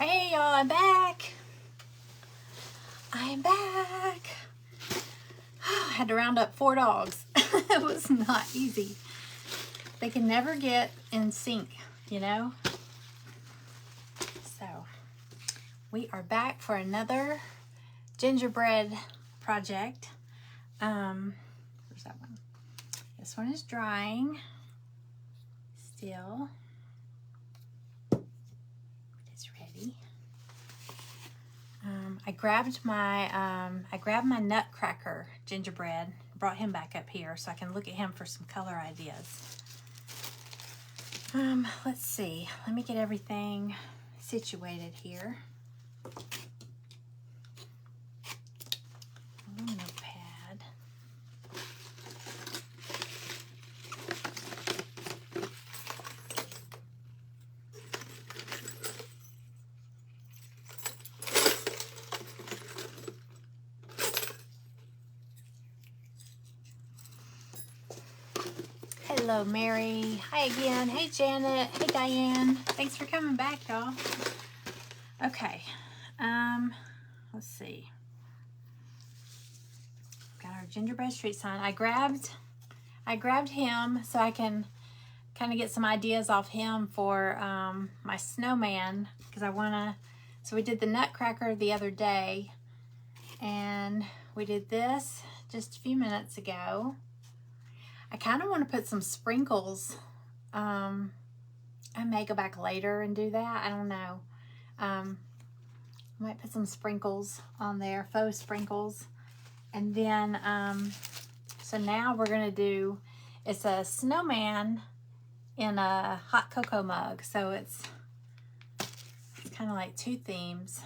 Hey y'all, I'm back. I am back. I had to round up 4 dogs. It was not easy. They can never get in sync, you know? So, we are back for another gingerbread project. Where's that one? This one is drying still. It's ready. I grabbed my nutcracker gingerbread, brought him back up here so I can look at him for some color ideas. Let's see. Let me get everything situated here. Notepad. Hello, Mary. Hi again. Hey, Janet. Hey, Diane. Thanks for coming back, y'all. Okay. Let's see. Got our gingerbread street sign. I grabbed him so I can kind of get some ideas off him for my snowman, because I want to. So we did the nutcracker the other day, and we did this just a few minutes ago. I kind of want to put some sprinkles. I may go back later and do that. I don't know. I might put some sprinkles on there, faux sprinkles. And then, so now we're going to do, it's a snowman in a hot cocoa mug. So it's kind of like 2 themes.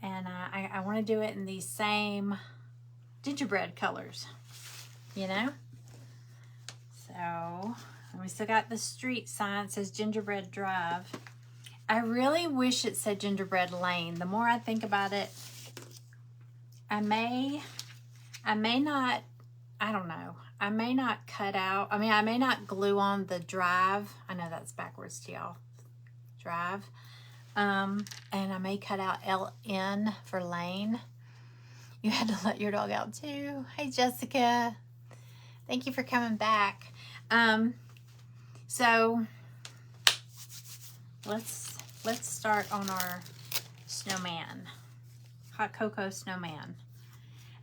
And I want to do it in these same gingerbread colors, you know? So, we still got the street sign. It says Gingerbread Drive. I really wish it said Gingerbread Lane. The more I think about it, I may not, I don't know. I may not cut out, I may not glue on the drive. I know that's backwards to y'all. Drive. And I may cut out LN for lane. You had to let your dog out too. Hey, Jessica. Thank you for coming back. So let's start on our snowman, hot cocoa snowman.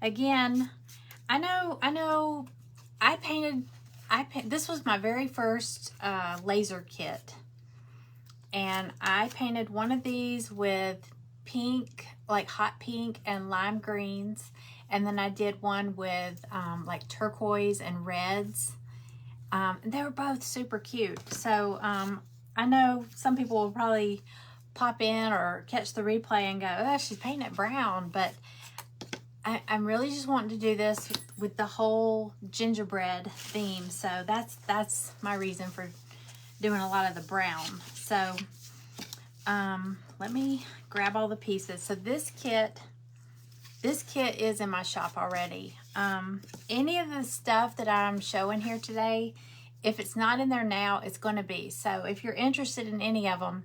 Again, I know I painted, this was my very first laser kit, and I painted one of these with pink, like hot pink and lime greens. And then I did one with like turquoise and reds. And they were both super cute. So I know some people will probably pop in or catch the replay and go, oh, she's painting it brown. But I'm really just wanting to do this with the whole gingerbread theme. So that's my reason for doing a lot of the brown. So let me grab all the pieces. So this kit is in my shop already. Any of the stuff that I'm showing here today, if it's not in there now, it's going to be. So if you're interested in any of them,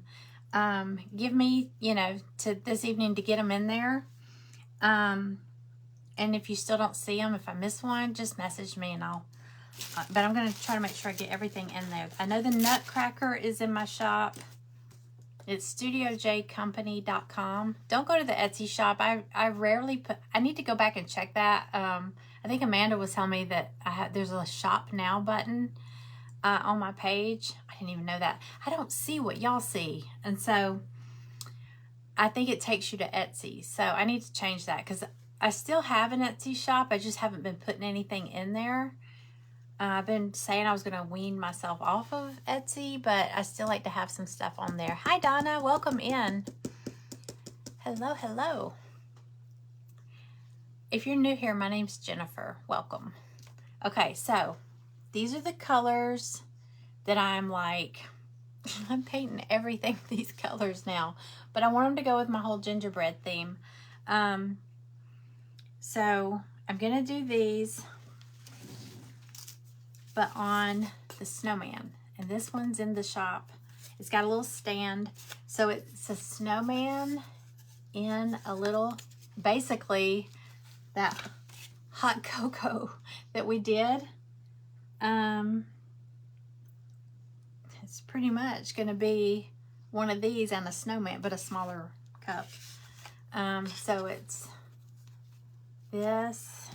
give me, to this evening to get them in there. And if you still don't see them, if I miss one, just message me and I'll, but I'm going to try to make sure I get everything in there. I know the Nutcracker is in my shop. It's studiojcompany.com. Don't go to the Etsy shop. I rarely put, I need to go back and check that. I think Amanda was telling me that there's a shop now button on my page. I didn't even know that. I don't see what y'all see. And so I think it takes you to Etsy. So I need to change that, because I still have an Etsy shop. I just haven't been putting anything in there. I've been saying I was going to wean myself off of Etsy, but I still like to have some stuff on there. Hi, Donna. Welcome in. Hello, hello. If you're new here, my name's Jennifer. Welcome. Okay, so these are the colors that I'm like, I'm painting everything these colors now, but I want them to go with my whole gingerbread theme. So I'm going to do these, but on the snowman. And this one's in the shop. It's got a little stand. So it's a snowman in a little, basically that hot cocoa that we did. It's pretty much going to be one of these and a snowman, but a smaller cup. So it's this.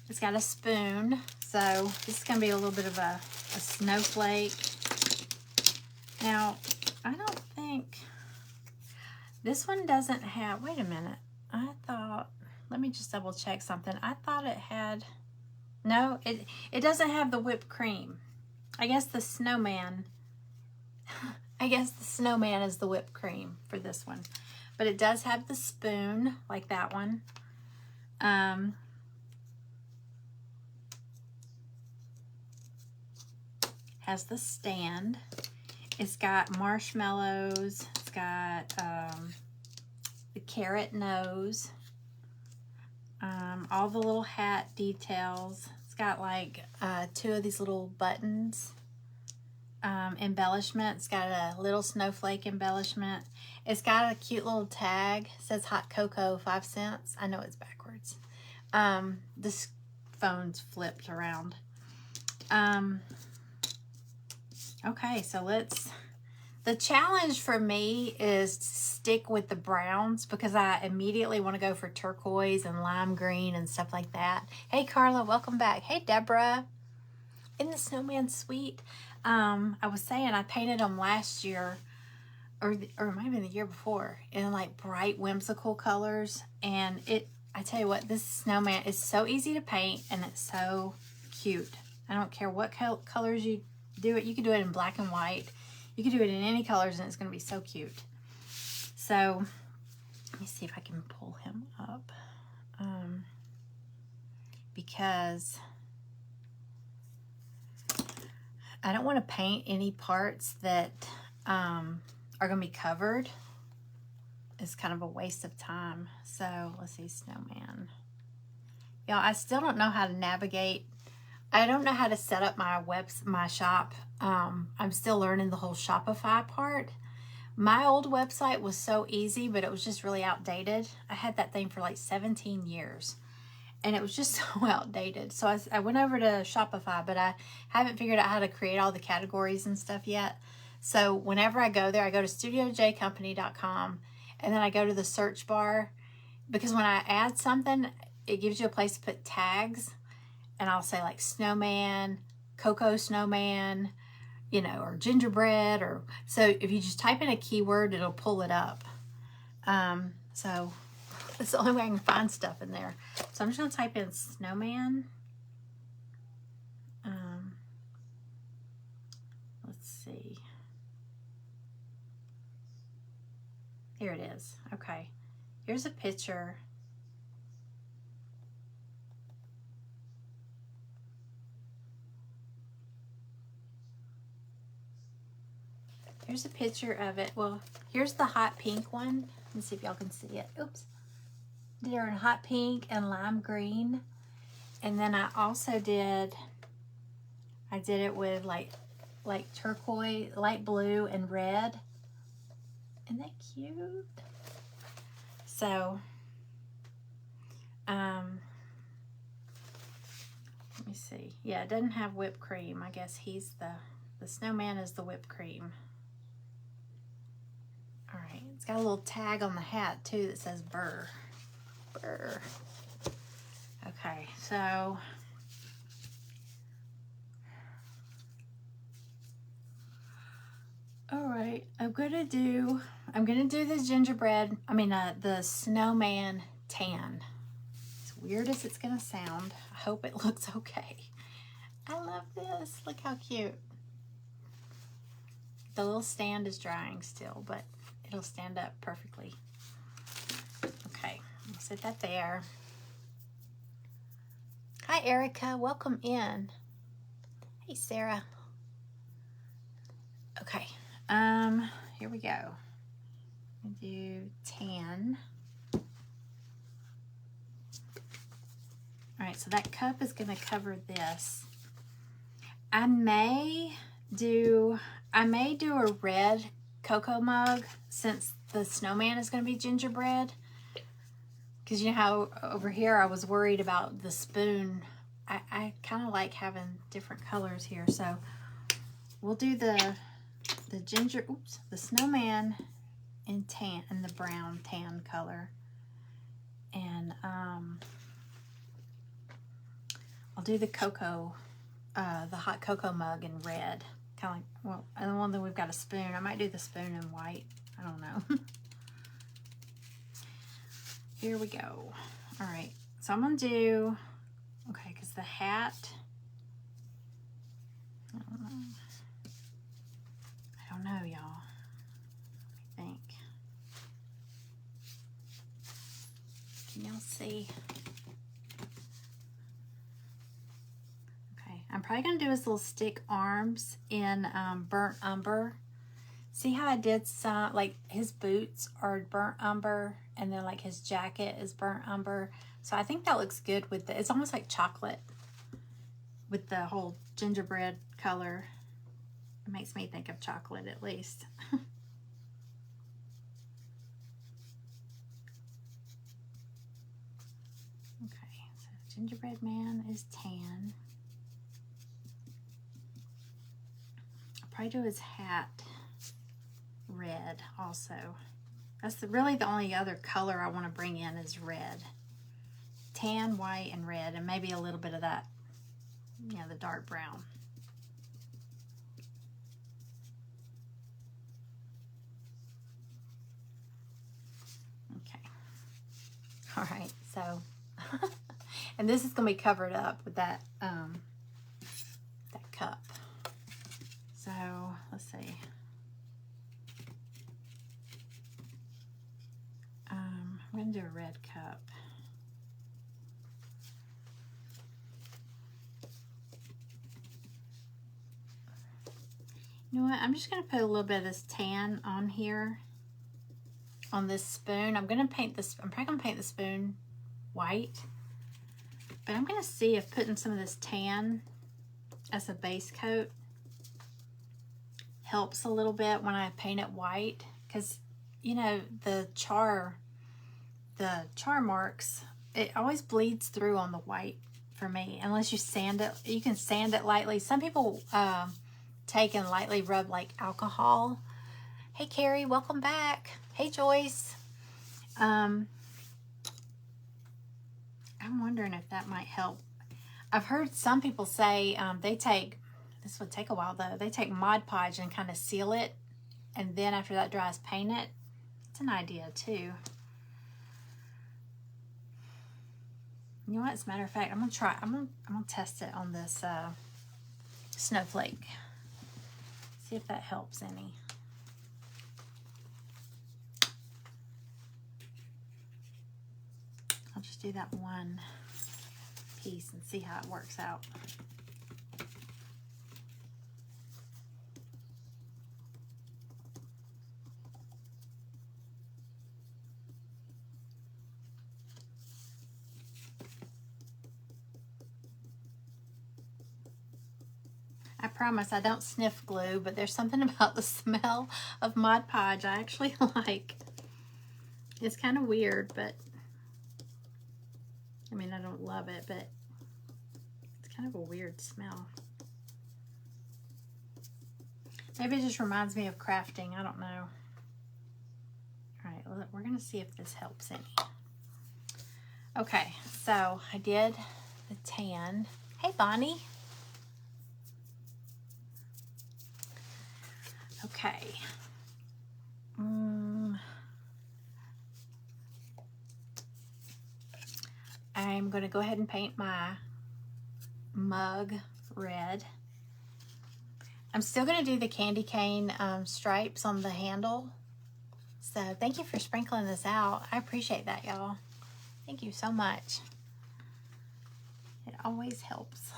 It's got a spoon. So this is going to be a little bit of a snowflake. Now, I don't think this one doesn't have, wait a minute. I thought, let me just double check something. I thought it had, no, it doesn't have the whipped cream. I guess the snowman is the whipped cream for this one. But it does have the spoon, like that one. Has the stand. It's got marshmallows. It's got the carrot nose. All the little hat details. It's got like 2 of these little buttons. Embellishment. It's got a little snowflake embellishment. It's got a cute little tag. It says hot cocoa 5 cents. I know it's backwards. This phone's flipped around. Okay, so the challenge for me is to stick with the browns because I immediately want to go for turquoise and lime green and stuff like that. Hey, Carla, welcome back. Hey, Deborah. Isn't the snowman sweet? I was saying I painted them last year, or it might have been the year before, in like bright, whimsical colors. And I tell you what, this snowman is so easy to paint and it's so cute. I don't care what colors you do it. You can do it in black and white. You can do it in any colors and it's going to be so cute. So let me see if I can pull him up. Because I don't want to paint any parts that are going to be covered. It's kind of a waste of time. So let's see, snowman. Y'all, I still don't know how to navigate. I don't know how to set up my shop. I'm still learning the whole Shopify part. My old website was so easy, but it was just really outdated. I had that thing for like 17 years. And it was just so outdated. So I went over to Shopify, but I haven't figured out how to create all the categories and stuff yet. So whenever I go there, I go to studiojcompany.com and then I go to the search bar, because when I add something, it gives you a place to put tags, and I'll say like snowman, cocoa snowman, you know, or gingerbread, or so if you just type in a keyword, it'll pull it up. So that's the only way I can find stuff in there. So I'm just going to type in snowman. Let's see. Here it is. Okay. Here's a picture. Here's a picture of it. Well, here's the hot pink one. Let me see if y'all can see it. Oops. They're in hot pink and lime green. And then I also did it with like turquoise, light blue and red. Isn't that cute? So, let me see. Yeah, it doesn't have whipped cream. I guess he's the snowman is the whipped cream. All right, it's got a little tag on the hat too that says Burr. Burr. Okay, so all right, I'm gonna do the gingerbread, the snowman tan. As weird as it's gonna sound, I hope it looks okay. I love this, look how cute. The little stand is drying still, but it'll stand up perfectly. Okay, I'll set that there. Hi Erica, welcome in. Hey Sarah. Okay, here we go. I'm gonna do tan. All right, so that cup is gonna cover this. I may do, I may do a red cocoa mug since the snowman is going to be gingerbread. Because you know how over here I was worried about the spoon. I kind of like having different colors here. So we'll do the snowman in tan, in the brown tan color. And I'll do the cocoa, the hot cocoa mug in red. Kind of like, well, and the one that we've got a spoon. I might do the spoon in white. I don't know. Here we go. All right, so I'm gonna do, okay, because the hat, I don't know, y'all. Let me think. Can y'all see? Okay, I'm probably gonna do his little stick arms in burnt umber. See how I did some, like his boots are burnt umber, and then like his jacket is burnt umber. So I think that looks good with the, it's almost like chocolate with the whole gingerbread color. It makes me think of chocolate at least. Okay, so gingerbread man is tan. I'll probably do his hat red also. That's really the only other color I want to bring in is red. Tan, white, and red, and maybe a little bit of that, you know, the dark brown. Okay. All right, so, and this is going to be covered up with that, that cup. So, let's see. I'm going to do a red cup. You know what? I'm just going to put a little bit of this tan on here, on this spoon. I'm going to paint this, I'm probably going to paint the spoon white. But I'm going to see if putting some of this tan as a base coat helps a little bit when I paint it white. Because, you know, the char marks, it always bleeds through on the white for me. Unless you sand it, you can sand it lightly. Some people take and lightly rub like alcohol. Hey Carrie, welcome back. Hey Joyce. I'm wondering if that might help. I've heard some people say they take, this would take a while though, they take Mod Podge and kind of seal it, and then after that dries, paint it. It's an idea too. You know what, as a matter of fact, I'm gonna test it on this snowflake. See if that helps any. I'll just do that one piece and see how it works out. I promise I don't sniff glue, but there's something about the smell of Mod Podge I actually like. It's kind of weird, but I mean, I don't love it, but it's kind of a weird smell. Maybe it just reminds me of crafting. I don't know. All right, well, we're going to see if this helps any. Okay, so I did the tan. Hey, Bonnie. Okay. I'm going to go ahead and paint my mug red. I'm still going to do the candy cane stripes on the handle. So thank you for sprinkling this out. I appreciate that, y'all. Thank you so much. It always helps.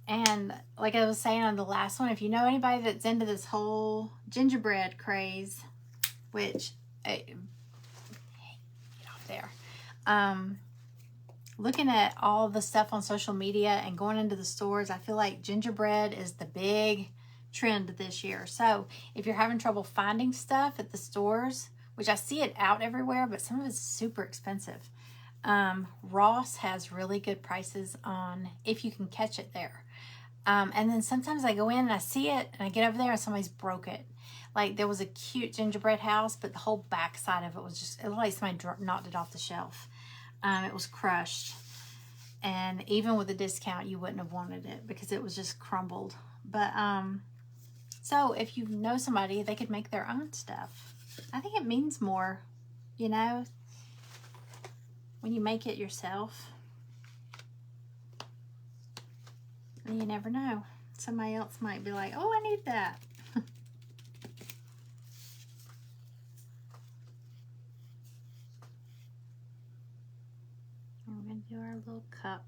And like I was saying on the last one, if you know anybody that's into this whole gingerbread craze, which, hey, get off there. Looking at all the stuff on social media and going into the stores, I feel like gingerbread is the big trend this year. So if you're having trouble finding stuff at the stores, which I see it out everywhere, but some of it's super expensive. Ross has really good prices on if you can catch it there. And then sometimes I go in and I see it and I get over there and somebody's broke it. Like there was a cute gingerbread house, but the whole back side of it was just, it looked like somebody knocked it off the shelf. It was crushed. And even with a discount, you wouldn't have wanted it because it was just crumbled. But, so if you know somebody, they could make their own stuff. I think it means more, you know, when you make it yourself. And you never know. Somebody else might be like, oh, I need that. We're going to do our little cup.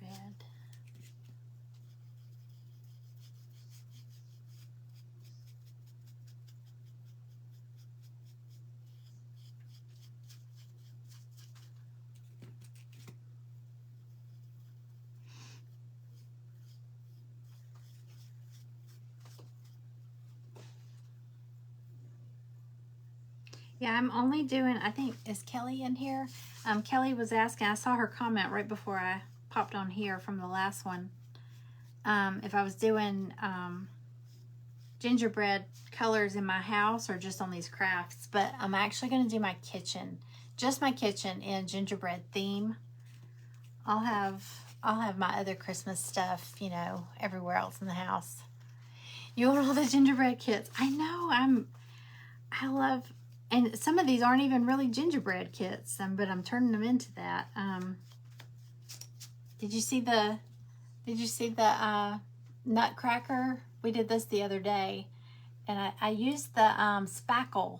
Red. Yeah, I'm only doing, I think, is Kelly in here? Kelly was asking, I saw her comment right before I popped on here from the last one. If I was doing gingerbread colors in my house or just on these crafts. But I'm actually going to do my kitchen, just my kitchen in gingerbread theme. I'll have my other Christmas stuff, you know, everywhere else in the house. You want all the gingerbread kits? I know, I love. And some of these aren't even really gingerbread kits, but I'm turning them into that. Did you see the Nutcracker? We did this the other day, and I used the spackle,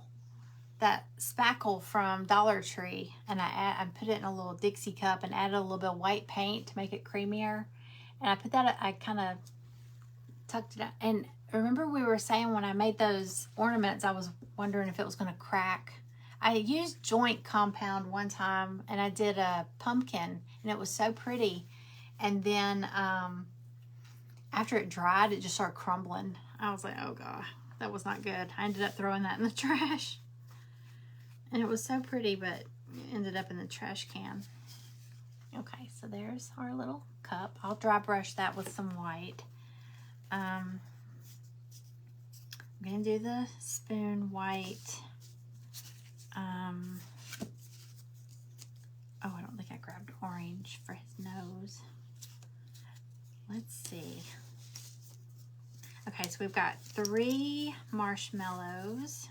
that spackle from Dollar Tree, and I put it in a little Dixie cup and added a little bit of white paint to make it creamier. And I put that, I kind of tucked it out. And remember we were saying when I made those ornaments, I was wondering if it was going to crack. I used joint compound one time and I did a pumpkin and it was so pretty. And then after it dried, it just started crumbling. I was like, oh God, that was not good. I ended up throwing that in the trash. And it was so pretty, but it ended up in the trash can. Okay, so there's our little cup. I'll dry brush that with some white. I'm going to do the spoon white. Oh, I don't think I grabbed orange for his nose. Let's see. Okay, so we've got 3 marshmallows.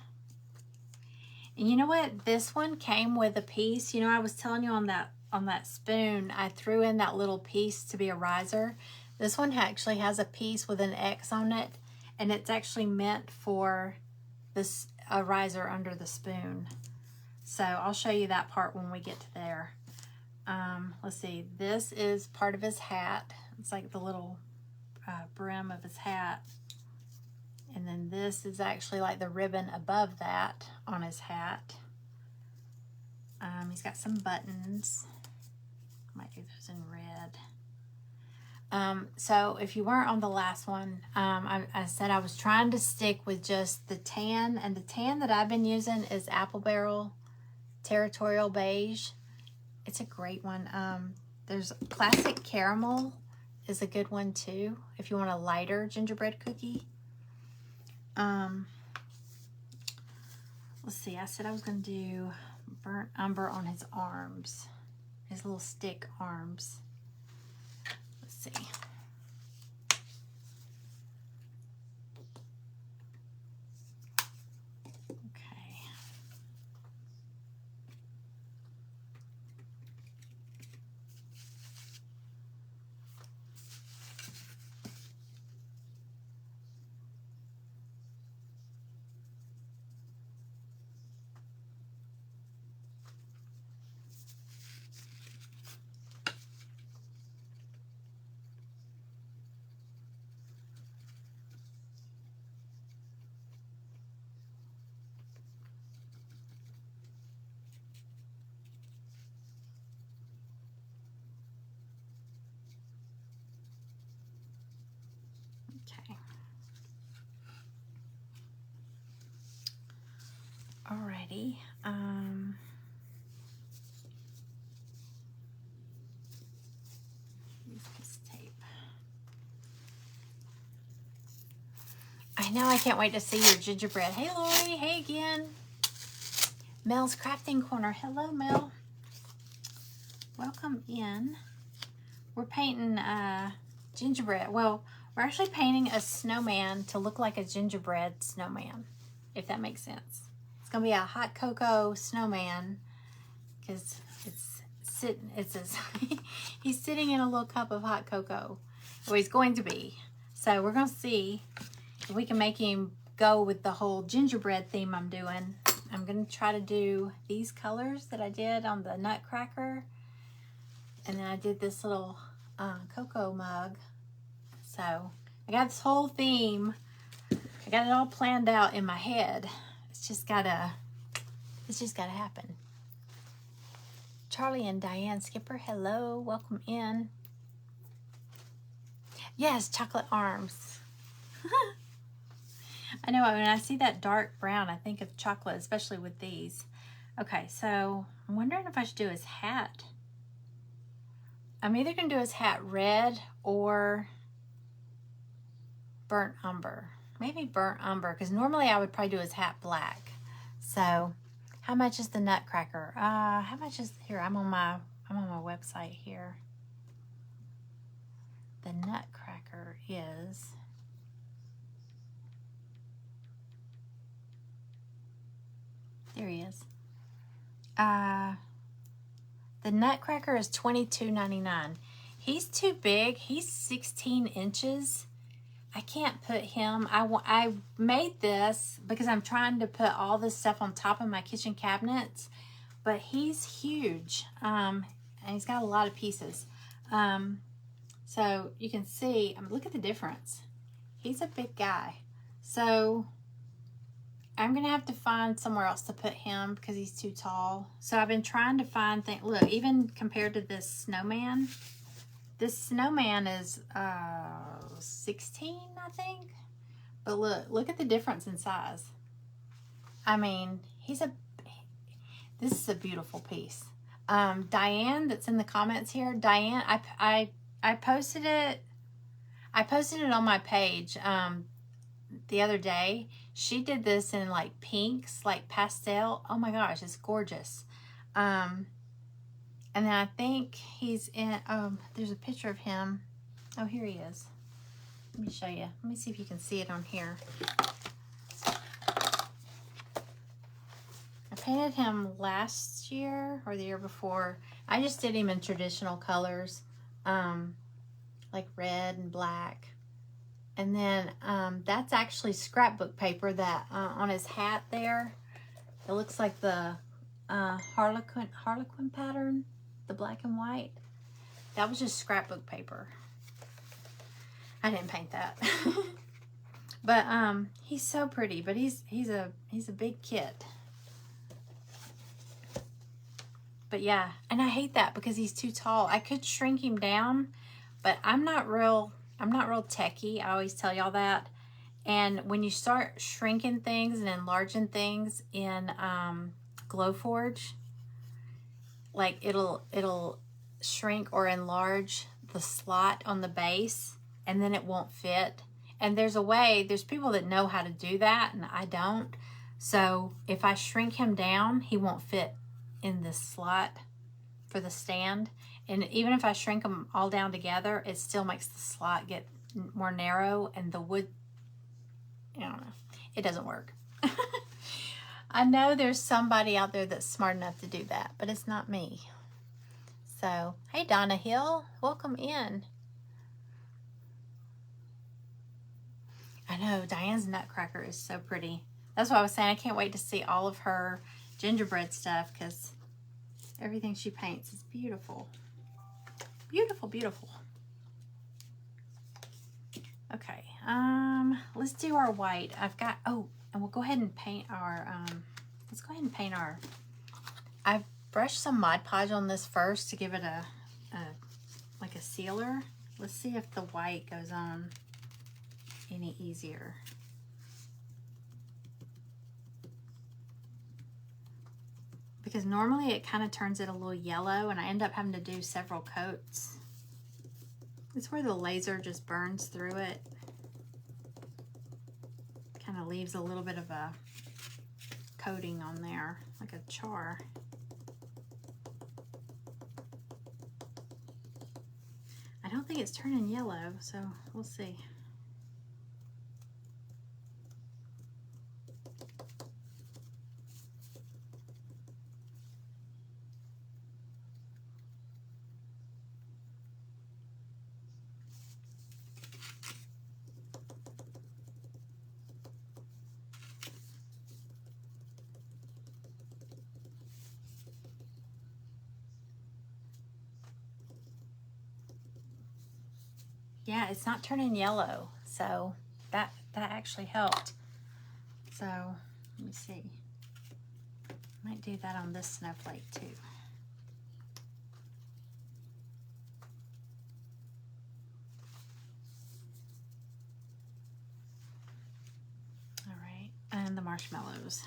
And you know what? This one came with a piece. You know, I was telling you on that spoon, I threw in that little piece to be a riser. This one actually has a piece with an X on it, and it's actually meant for this a riser under the spoon. So I'll show you that part when we get to there. Let's see. This is part of his hat. It's like the little brim of his hat. And then this is actually like the ribbon above that on his hat. He's got some buttons. Might do those in red. So if you weren't on the last one, I said I was trying to stick with just the tan, and the tan that I've been using is Apple Barrel Territorial Beige. It's a great one. There's Classic Caramel is a good one too, if you want a lighter gingerbread cookie. Let's see, I said I was going to do burnt umber on his arms, his little stick arms. Let's see. Okay. Okay. Alrighty. Use this tape. I know, I can't wait to see your gingerbread. Hey, Lori. Hey again. Mel's Crafting Corner. Hello, Mel. Welcome in. We're painting gingerbread. Well, we're actually painting a snowman to look like a gingerbread snowman, if that makes sense. It's gonna be a hot cocoa snowman because he's sitting in a little cup of hot cocoa. Well, he's going to be. So we're gonna see if we can make him go with the whole gingerbread theme I'm doing. I'm gonna try to do these colors that I did on the nutcracker, and then I did this little cocoa mug. So I got this whole theme. I got it all planned out in my head. It's just gotta happen. Charlie and Diane Skipper, hello, welcome in. Yes, chocolate arms. I know, when I see that dark brown, I think of chocolate, especially with these. Okay, so I'm wondering if I should do his hat. I'm either going to do his hat red or burnt umber. Maybe burnt umber, because normally I would probably do his hat black. So, how much is the nutcracker? How much is, here, I'm on my website here. The nutcracker is... There he is. The nutcracker is $22.99. He's too big. He's 16 inches. I can't put him. I made this because I'm trying to put all this stuff on top of my kitchen cabinets, but he's huge. And he's got a lot of pieces. So you can see, look at the difference. He's a big guy. So I'm going to have to find somewhere else to put him because he's too tall. So I've been trying to find things. Look, even compared to this snowman is 16, I think. But look at the difference in size. I mean, this is a beautiful piece. Diane, that's in the comments here. Diane, I posted it. I posted it on my page the other day. She did this in like pinks, like pastel. Oh my gosh, it's gorgeous. And then I think he's in, there's a picture of him. Oh, here he is. Let me show you. Let me see if you can see it on here. I painted him last year or the year before. I just did him in traditional colors, like red and black. And then that's actually scrapbook paper that on his hat there. It looks like the Harlequin pattern, the black and white. That was just scrapbook paper. I didn't paint that. But he's so pretty, but he's a big kid. But yeah, and I hate that because he's too tall. I could shrink him down, but I'm not real techie. I always tell y'all that. And when you start shrinking things and enlarging things in Glowforge, like it'll shrink or enlarge the slot on the base, and then it won't fit. And there's people that know how to do that, and I don't. So if I shrink him down, he won't fit in this slot for the stand. And even if I shrink them all down together, it still makes the slot get more narrow, and the wood, I don't know, it doesn't work. I know there's somebody out there that's smart enough to do that, but it's not me. So, hey Donna Hill, welcome in. I know, Diane's nutcracker is so pretty. That's what I was saying. I can't wait to see all of her gingerbread stuff because everything she paints is beautiful. Beautiful, beautiful. Okay, let's do our white. I've got, and we'll go ahead and paint our, let's go ahead and paint our, I've brushed some Mod Podge on this first to give it like a sealer. Let's see if the white goes on. any easier. Because normally it kind of turns it a little yellow and I end up having to do several coats. It's where the laser just burns through it. Kind of leaves a little bit of a coating on there, like a char. I don't think it's turning yellow, so we'll see. Yeah, it's not turning yellow, so that actually helped. So let me see. Might do that on this snowflake too. All right, and the marshmallows.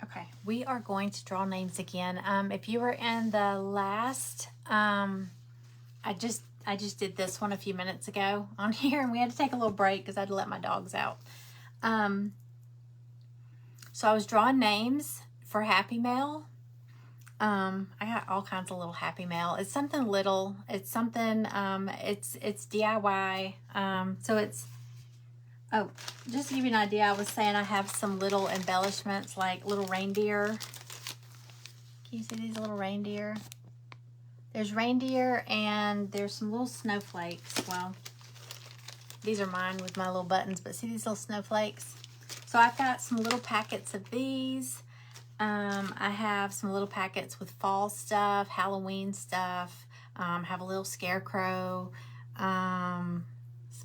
Okay, we are going to draw names again. If you were in the last, I just did this one a few minutes ago on here, and we had to take a little break because I had to let my dogs out. So I was drawing names for Happy Mail. I got all kinds of little Happy Mail. It's something little. It's something. It's DIY. So it's. Oh, just to give you an idea, I was saying I have some little embellishments like little reindeer. Can you see these little reindeer? There's reindeer and there's some little snowflakes. Well, these are mine with my little buttons, but see these little snowflakes? So I've got some little packets of these. I have some little packets with fall stuff, Halloween stuff. Have a little scarecrow.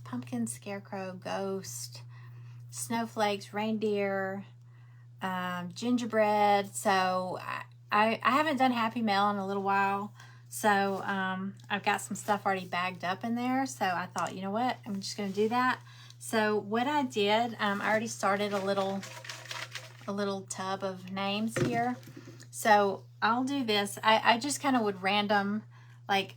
Pumpkin, scarecrow, ghost, snowflakes, reindeer, gingerbread. So I haven't done Happy Mail in a little while. So I've got some stuff already bagged up in there. So I thought, you know what, I'm just going to do that. So what I did, I already started a little tub of names here. So I'll do this. I just kind of would random, like,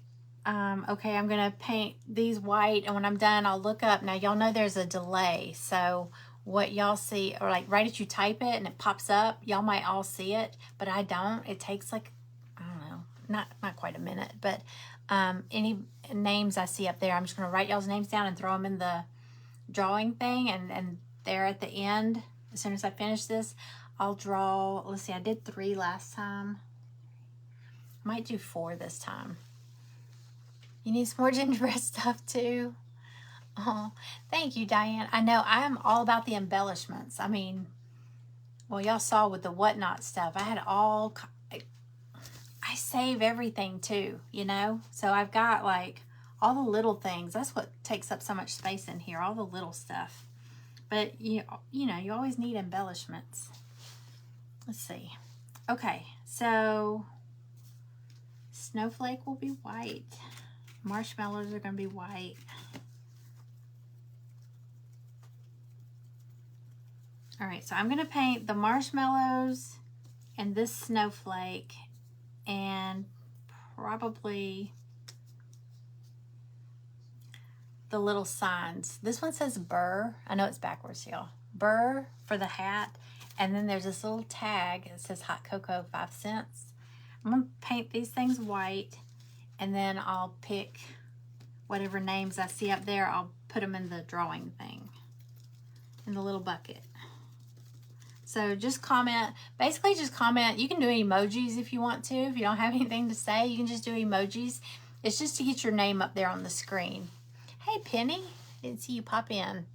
okay, I'm going to paint these white, and when I'm done, I'll look up. Now, y'all know there's a delay, so what y'all see, or like right as you type it and it pops up, y'all might all see it, but I don't. It takes like, I don't know, not quite a minute, but any names I see up there, I'm just going to write y'all's names down and throw them in the drawing thing, and there at the end, as soon as I finish this, I'll draw, let's see, I did 3 last time. I might do 4 this time. You need some more gingerbread stuff too? Oh, thank you, Diane. I know I am all about the embellishments. I mean, well, y'all saw with the whatnot stuff. I had all, I save everything too, you know? So I've got like all the little things. That's what takes up so much space in here, all the little stuff. But you know, you always need embellishments. Let's see. Okay, so snowflake will be white. Marshmallows are going to be white. All right, so I'm going to paint the marshmallows and this snowflake and probably the little signs. This one says Burr. I know it's backwards, y'all. Burr for the hat. And then there's this little tag that says hot cocoa 5 cents. I'm going to paint these things white. And then I'll pick whatever names I see up there. I'll put them in the drawing thing, in the little bucket. So just comment. Basically just comment. You can do emojis if you want to. If you don't have anything to say, you can just do emojis. It's just to get your name up there on the screen. Hey, Penny. Didn't see you pop in.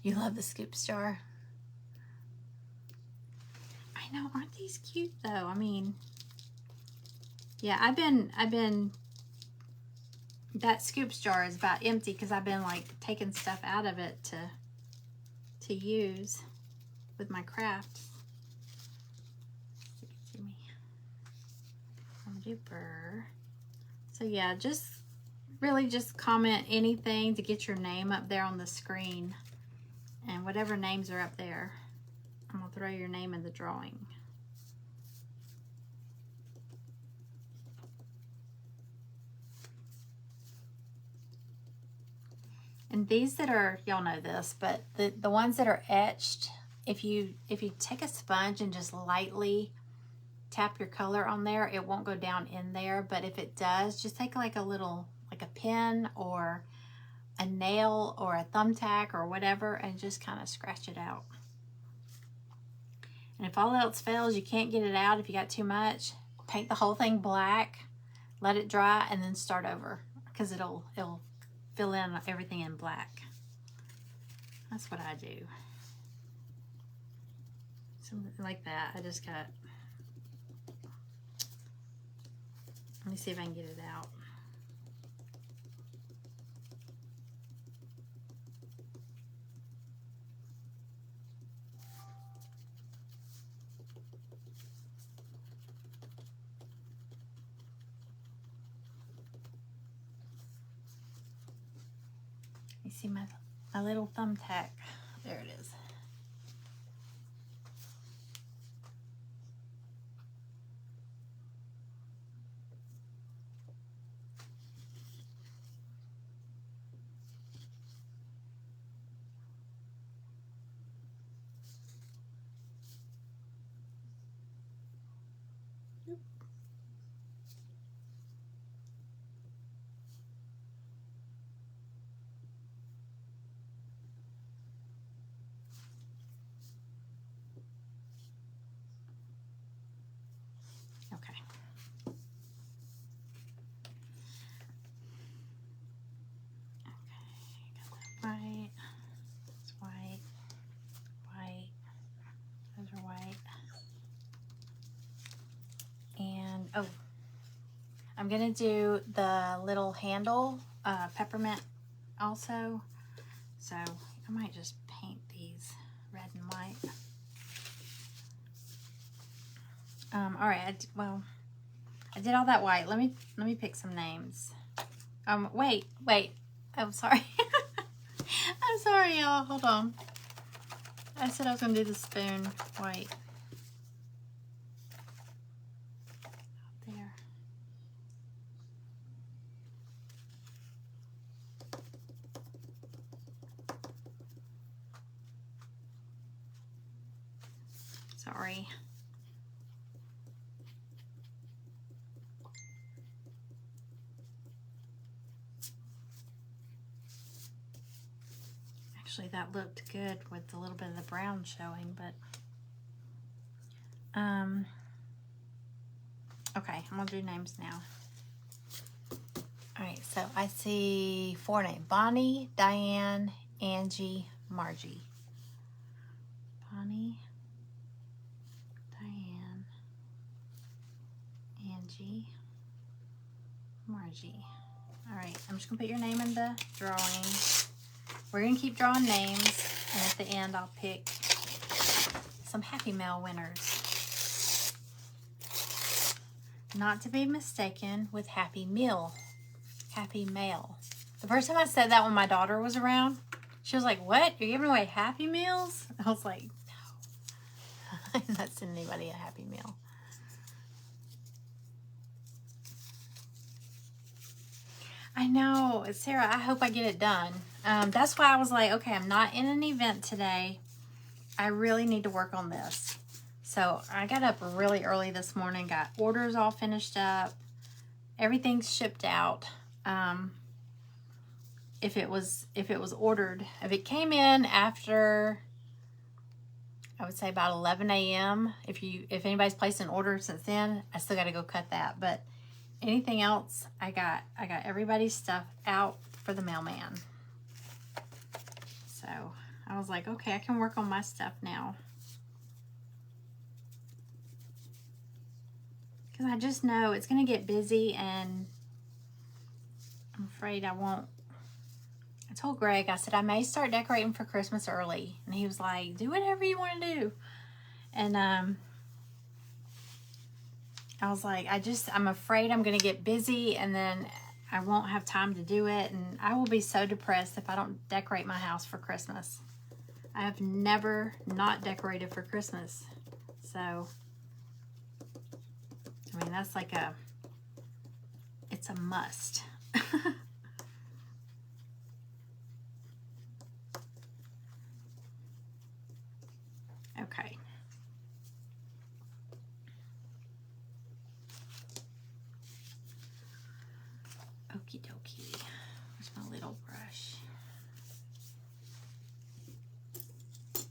You love the scoop star. I know, aren't these cute though? I mean, yeah, I've been, that scoop jar is about empty because I've been like taking stuff out of it to use with my crafts. See me. Duper. So yeah, just really just comment anything to get your name up there on the screen, and whatever names are up there, I'm gonna throw your name in the drawing. And these that are, y'all know this, but the ones that are etched, if you take a sponge and just lightly tap your color on there, it won't go down in there. But if it does, just take like a little, like a pin or a nail or a thumbtack or whatever, and just kind of scratch it out. And if all else fails, you can't get it out, if you got too much, paint the whole thing black, let it dry, and then start over, because it'll fill in everything in black. That's what I do. Something like that. I just got, let me see if I can get it out. You see my little thumbtack. There it is. Okay. White, it's white, white, those are white. And, oh, I'm gonna do the little handle, peppermint also. So I might just paint these red and white. All right, I did all that white. Let me pick some names. Wait. I'm sorry. I'm sorry, y'all. Hold on. I said I was gonna do the spoon white. There. Sorry. Actually, that looked good with a little bit of the brown showing, but okay, I'm gonna do names now. All right, so I see 4 names: Bonnie, Diane, Angie, Margie. Bonnie, Diane, Angie, Margie. All right, I'm just gonna put your name in the drawing. We're gonna keep drawing names, and at the end I'll pick some Happy Mail winners. Not to be mistaken with Happy Meal. Happy Mail. The first time I said that when my daughter was around, she was like, "What? You're giving away Happy Meals?" I was like, "No." I'm not sending anybody a Happy Meal. I know, Sarah, I hope I get it done. That's why I was like, okay, I'm not in an event today. I really need to work on this. So I got up really early this morning, got orders all finished up. Everything's shipped out. If it was ordered, if it came in after, I would say about 11 a.m. If anybody's placed an order since then, I still got to go cut that. But anything else, I got everybody's stuff out for the mailman. So I was like, okay, I can work on my stuff now. Because I just know it's going to get busy, and I'm afraid I won't. I told Greg, I said, I may start decorating for Christmas early. And he was like, do whatever you want to do. And I was like, I'm afraid I'm going to get busy, and then I won't have time to do it. And I will be so depressed if I don't decorate my house for Christmas. I have never not decorated for Christmas. So, I mean, that's like it's a must. Okay. Okie dokie. Where's my little brush? All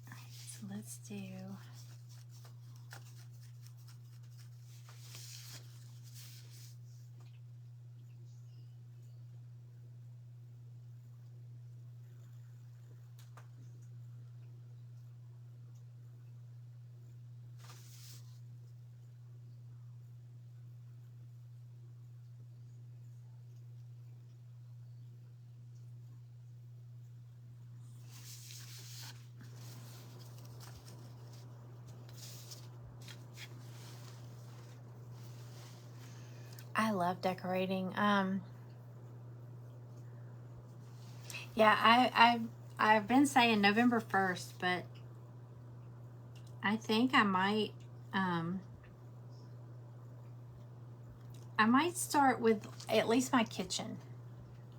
right, so let's do... I love decorating. Yeah, I've been saying November 1st, but I think I might start with at least my kitchen.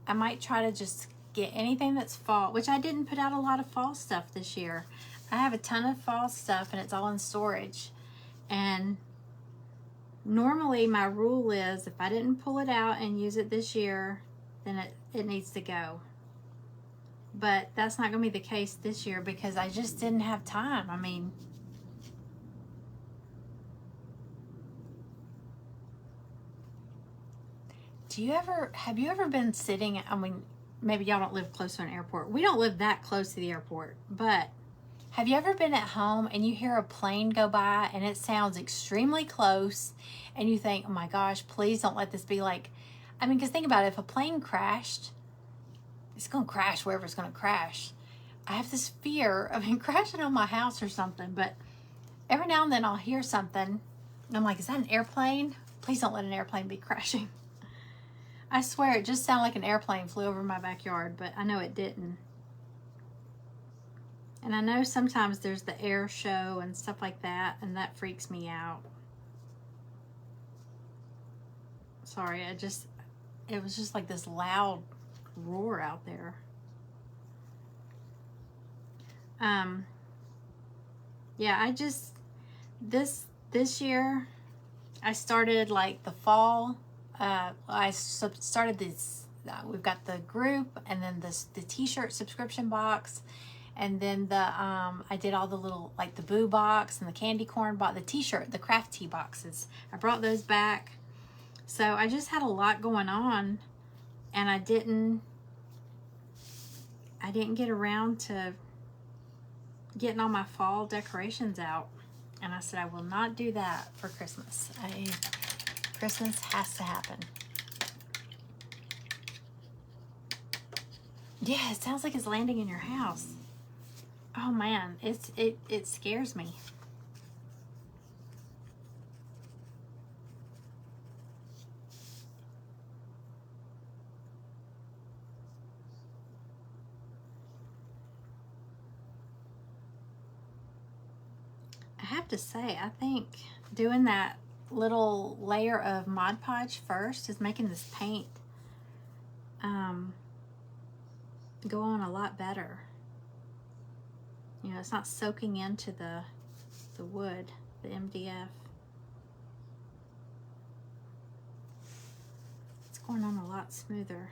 I might try to just get anything that's fall, which I didn't put out a lot of fall stuff this year. I have a ton of fall stuff, and it's all in storage. And normally my rule is if I didn't pull it out and use it this year, then it needs to go. But that's not going to be the case this year because I just didn't have time. I mean, have you ever been sitting, I mean, maybe y'all don't live close to an airport. We don't live that close to the airport, but have you ever been at home and you hear a plane go by and it sounds extremely close and you think, oh my gosh, please don't let this be like, I mean, because think about it, if a plane crashed, it's going to crash wherever it's going to crash. I have this fear of it crashing on my house or something, but every now and then I'll hear something and I'm like, is that an airplane? Please don't let an airplane be crashing. I swear it just sounded like an airplane flew over my backyard, but I know it didn't. And I know sometimes there's the air show and stuff like that, and that freaks me out. Sorry, it was just like this loud roar out there. Yeah, this year I started like the fall. I started this. We've got the group, and then the t-shirt subscription box, and then I did all the little, like the boo box and the candy corn box, the t-shirt, the craft tee boxes. I brought those back. So I just had a lot going on, and I didn't get around to getting all my fall decorations out. And I said I will not do that for Christmas. Christmas has to happen. Yeah, it sounds like it's landing in your house. Oh man, it scares me. I have to say, I think doing that little layer of Mod Podge first is making this paint go on a lot better. You know, it's not soaking into the wood, the MDF. It's going on a lot smoother.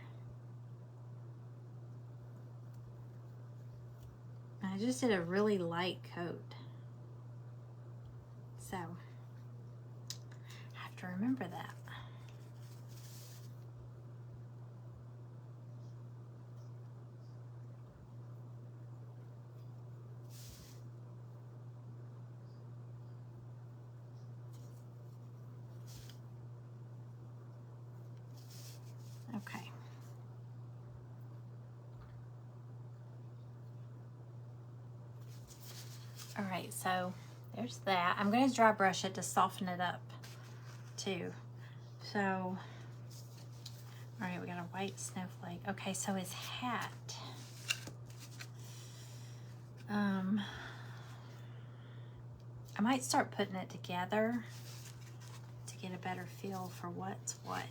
I just did a really light coat. So, I have to remember that. Okay. All right, so there's that. I'm going to dry brush it to soften it up too. So, all right, we got a white snowflake. Okay, so his hat. I might start putting it together to get a better feel for what's what.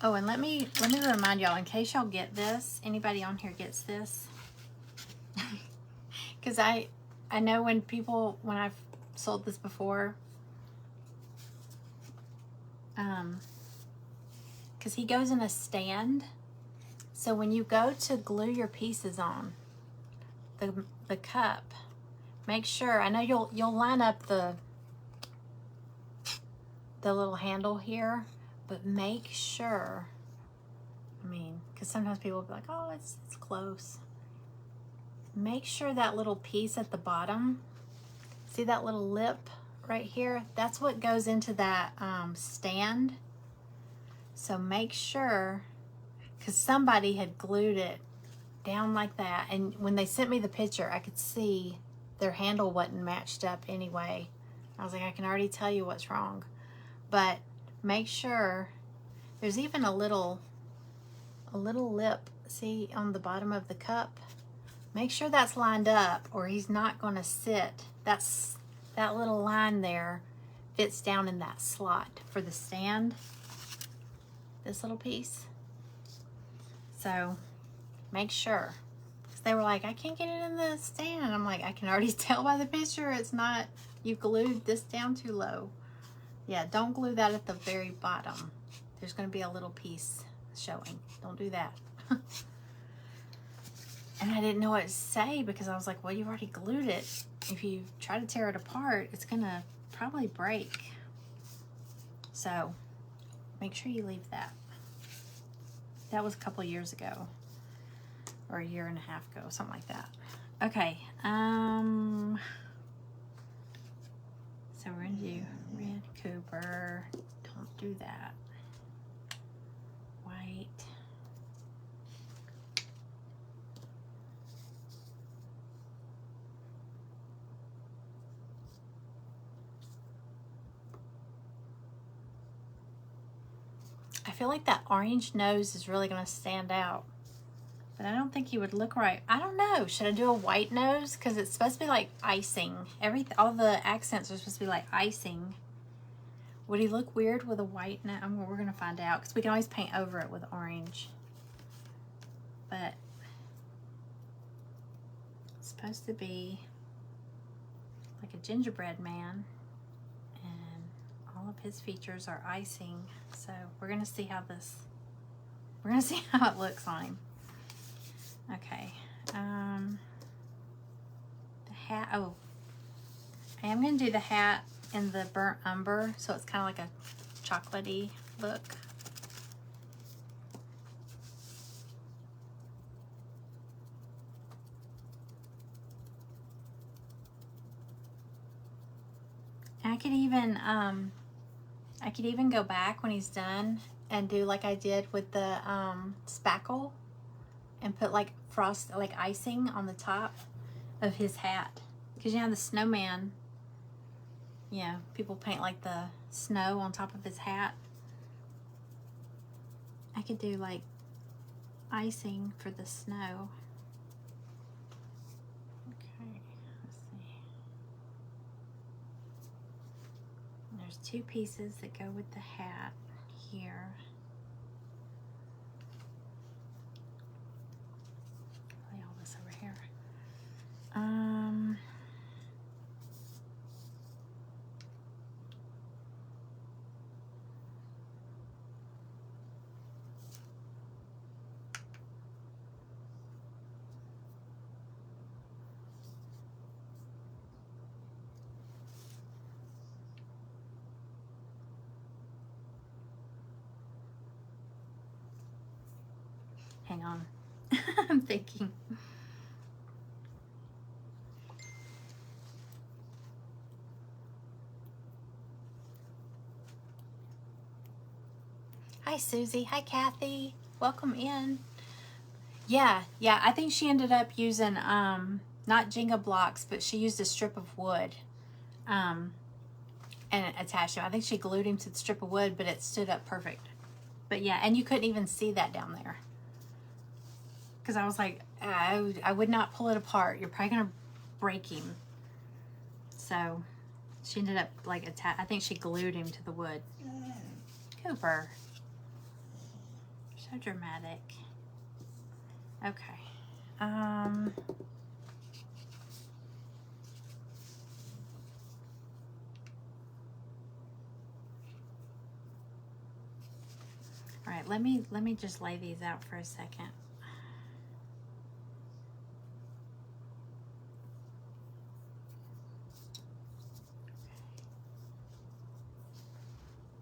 Oh, and let me remind y'all, in case y'all get this, anybody on here gets this, because I know when I've sold this before, because he goes in a stand, so when you go to glue your pieces on the cup, make sure, I know you'll line up the little handle here, but make sure, I mean, because sometimes people will be like, oh, it's close. Make sure that little piece at the bottom, see that little lip right here? That's what goes into that stand. So make sure, because somebody had glued it down like that, and when they sent me the picture, I could see their handle wasn't matched up anyway. I was like, I can already tell you what's wrong. But make sure, there's even a little lip, see, on the bottom of the cup. Make sure that's lined up, or he's not going to sit. That little line there fits down in that slot for the stand, this little piece. So make sure, because they were like, I can't get it in the stand. I'm like, I can already tell by the picture it's not, you glued this down too low. Yeah, don't glue that at the very bottom. There's going to be a little piece showing. Don't do that. And I didn't know what to say, because I was like, well, you've already glued it. If you try to tear it apart, it's going to probably break. So make sure you leave that. That was a couple years ago, or a year and a half ago, something like that. Okay. So we're going to do red Cooper. Don't do that. White. I feel like that orange nose is really going to stand out, but I don't think he would look right. I don't know. Should I do a white nose? Because it's supposed to be like icing. All the accents are supposed to be like icing. Would he look weird with a white nose? We're going to find out, because we can always paint over it with orange. But it's supposed to be like a gingerbread man, and all of his features are icing. So we're going to see how it looks on him. Okay. The hat. Oh, I am going to do the hat in the burnt umber, so it's kind of like a chocolatey look. And I could even go back when he's done and do like I did with the spackle, and put like icing on the top of his hat. Because you know the snowman, people paint like the snow on top of his hat. I could do like icing for the snow. Okay, let's see. There's two pieces that go with the hat here. Lay all this over here. Hang on. I'm thinking. Hi, Susie. Hi, Kathy. Welcome in. Yeah, I think she ended up using, not Jenga blocks, but she used a strip of wood, and attached him. I think she glued him to the strip of wood, but it stood up perfect. But yeah, and you couldn't even see that down there. Because I was like, I would not pull it apart. You're probably going to break him. So she ended up like, I think she glued him to the wood. Cooper. So dramatic. Okay. All right, let me just lay these out for a second.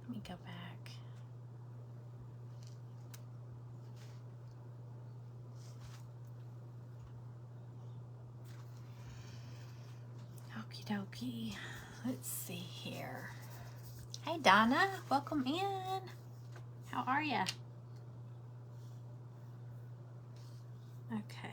Let me go back. Okie dokie. Let's see here. Hey Donna, welcome in. How are ya? Okay.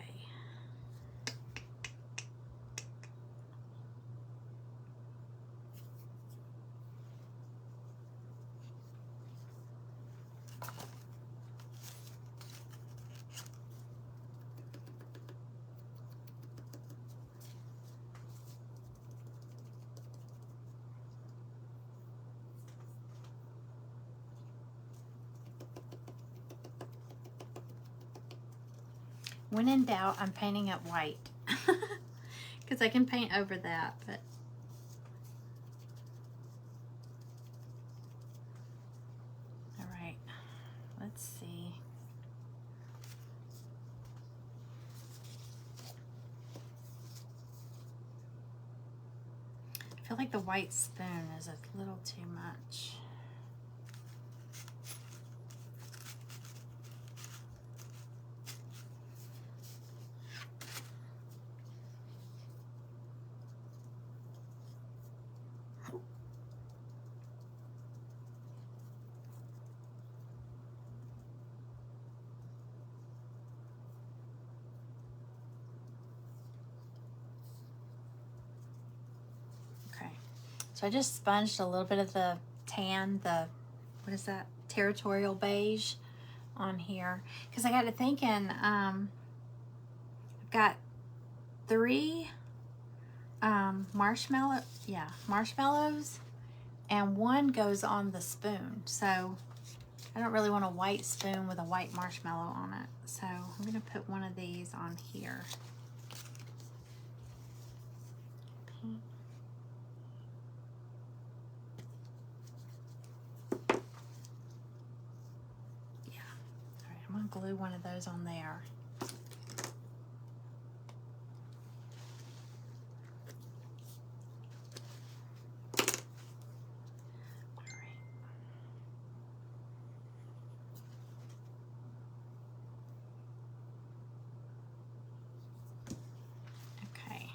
When in doubt, I'm painting it white. Because I can paint over that, but all right, let's see. I feel like the white spoon is a little too much. So I just sponged a little bit of the tan, what is that, territorial beige on here. Because I got to thinking, I've got 3 marshmallows, and 1 goes on the spoon. So I don't really want a white spoon with a white marshmallow on it. So I'm going to put one of these on here. I'm going to glue one of those on there. All right. Okay.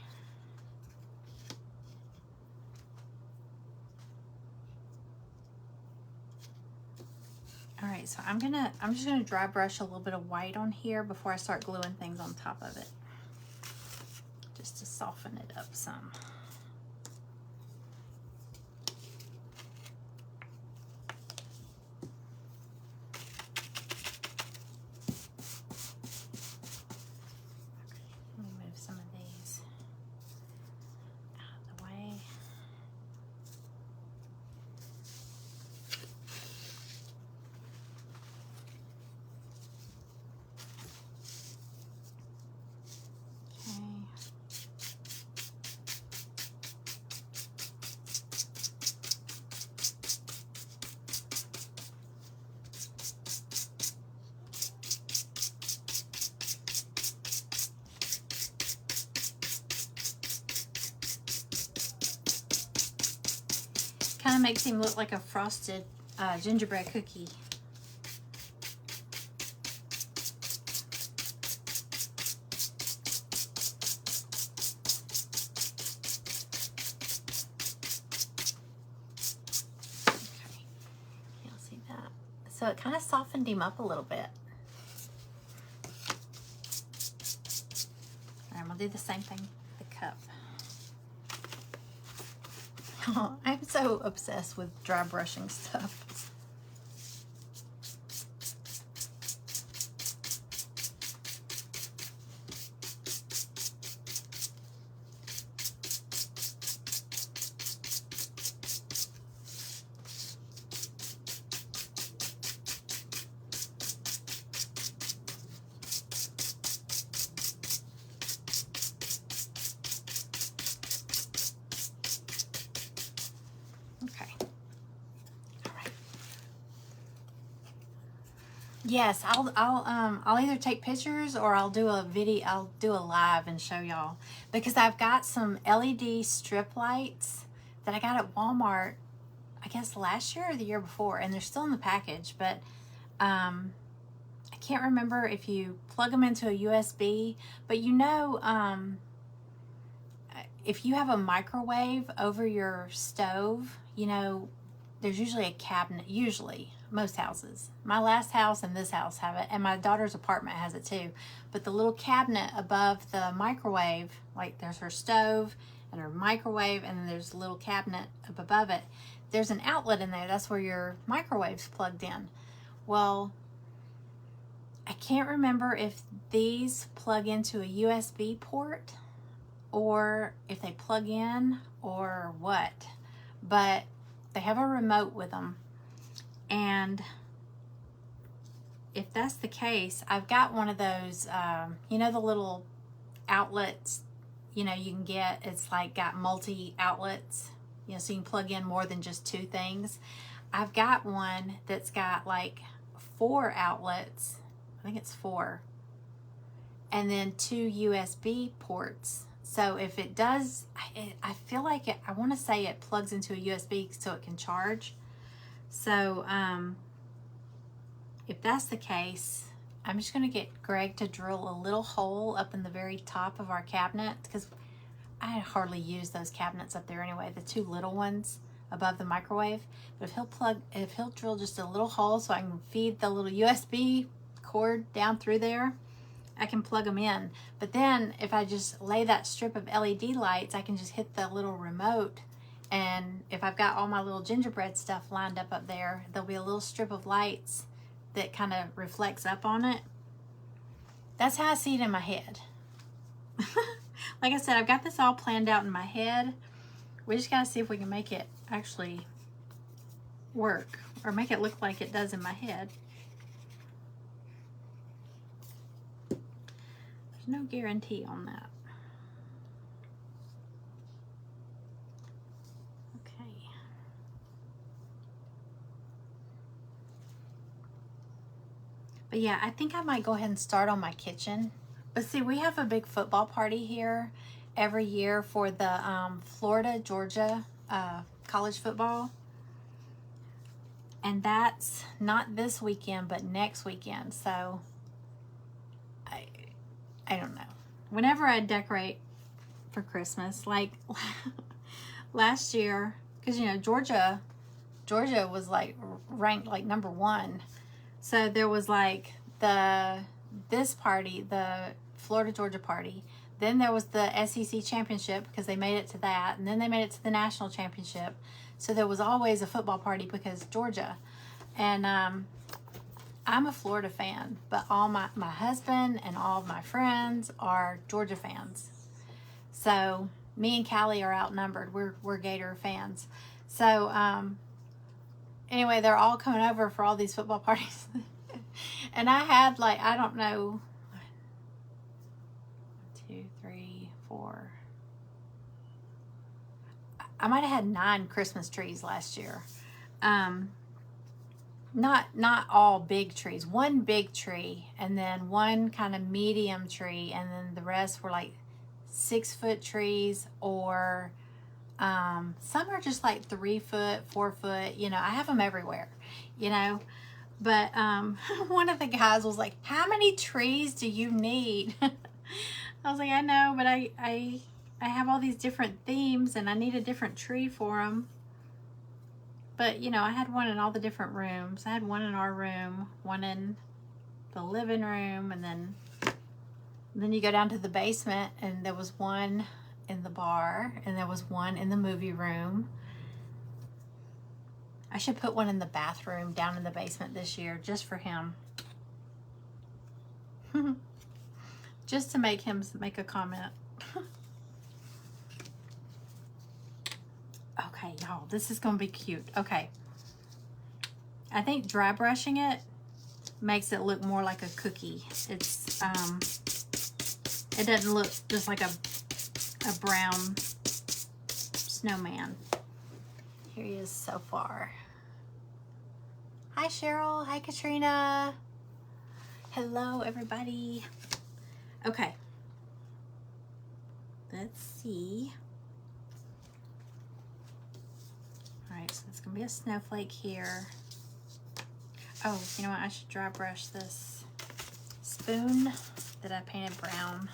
All right, so I'm just gonna dry brush a little bit of white on here before I start gluing things on top of it, just to soften it up some. Okay, let me move some of these out of the way. Kind of makes him look like a frosted gingerbread cookie. So it kind of softened him up a little bit. All right, I'm gonna do the same thing with the cup. Oh, I'm so obsessed with dry brushing stuff. Yes, I'll either take pictures or I'll do a video. I'll do a live and show y'all, because I've got some LED strip lights that I got at Walmart, I guess last year or the year before, and they're still in the package, but I can't remember if you plug them into a USB, but you know, if you have a microwave over your stove, you know, there's usually a cabinet, usually, most houses. My last house and this house have it, and my daughter's apartment has it too. But the little cabinet above the microwave, like there's her stove and her microwave, and then there's a little cabinet up above it. There's an outlet in there. That's where your microwave's plugged in. Well, I can't remember if these plug into a USB port or if they plug in or what, but they have a remote with them. And if that's the case, I've got one of those, you know, the little outlets, you know, you can get, it's like got multi outlets, you know, so you can plug in more than just two things. I've got one that's got like 4 outlets. I think it's 4. And then 2 USB ports. So if it does, I feel like I want to say it plugs into a USB so it can charge. So if that's the case, I'm just going to get Greg to drill a little hole up in the very top of our cabinet, because I hardly use those cabinets up there anyway, the 2 little ones above the microwave. But if he'll drill just a little hole so I can feed the little USB cord down through there, I can plug them in. But then if I just lay that strip of LED lights, I can just hit the little remote, and if I've got all my little gingerbread stuff lined up there, there'll be a little strip of lights that kind of reflects up on it. That's how I see it in my head. Like I said, I've got this all planned out in my head. We just gotta see if we can make it actually work, or make it look like it does in my head. There's no guarantee on that. Okay. But yeah, I think I might go ahead and start on my kitchen. But see, we have a big football party here every year for the Florida-Georgia college football. And that's not this weekend, but next weekend. So I don't know. Whenever I decorate for Christmas, like last year, because you know Georgia was like ranked like #1, so there was like this party, the Florida Georgia party. Then there was the SEC championship, because they made it to that, and then they made it to the national championship. So there was always a football party because Georgia, and I'm a Florida fan, but all my husband and all of my friends are Georgia fans. So me and Callie are outnumbered. We're Gator fans. So anyway, they're all coming over for all these football parties. And I had like, I don't know, 1, 2, 3, 4. I might have had 9 Christmas trees last year. Not all big trees. 1 big tree, and then 1 kind of medium tree, and then the rest were like 6-foot trees, or some are just like 3-foot, 4-foot. You know, I have them everywhere. You know, but one of the guys was like, "How many trees do you need?" I was like, "I know, but I have all these different themes, and I need a different tree for them." But, you know, I had one in all the different rooms. I had one in our room, one in the living room, and then you go down to the basement, and there was one in the bar, and there was one in the movie room. I should put one in the bathroom down in the basement this year, just for him. Just to make him make a comment. Okay, y'all, this is gonna be cute. Okay. I think dry brushing it makes it look more like a cookie. It's it doesn't look just like a brown snowman. Here he is so far. Hi Cheryl, hi Katrina. Hello everybody. Okay. Let's see. Alright, so it's gonna be a snowflake here. Oh, you know what? I should dry brush this spoon that I painted brown.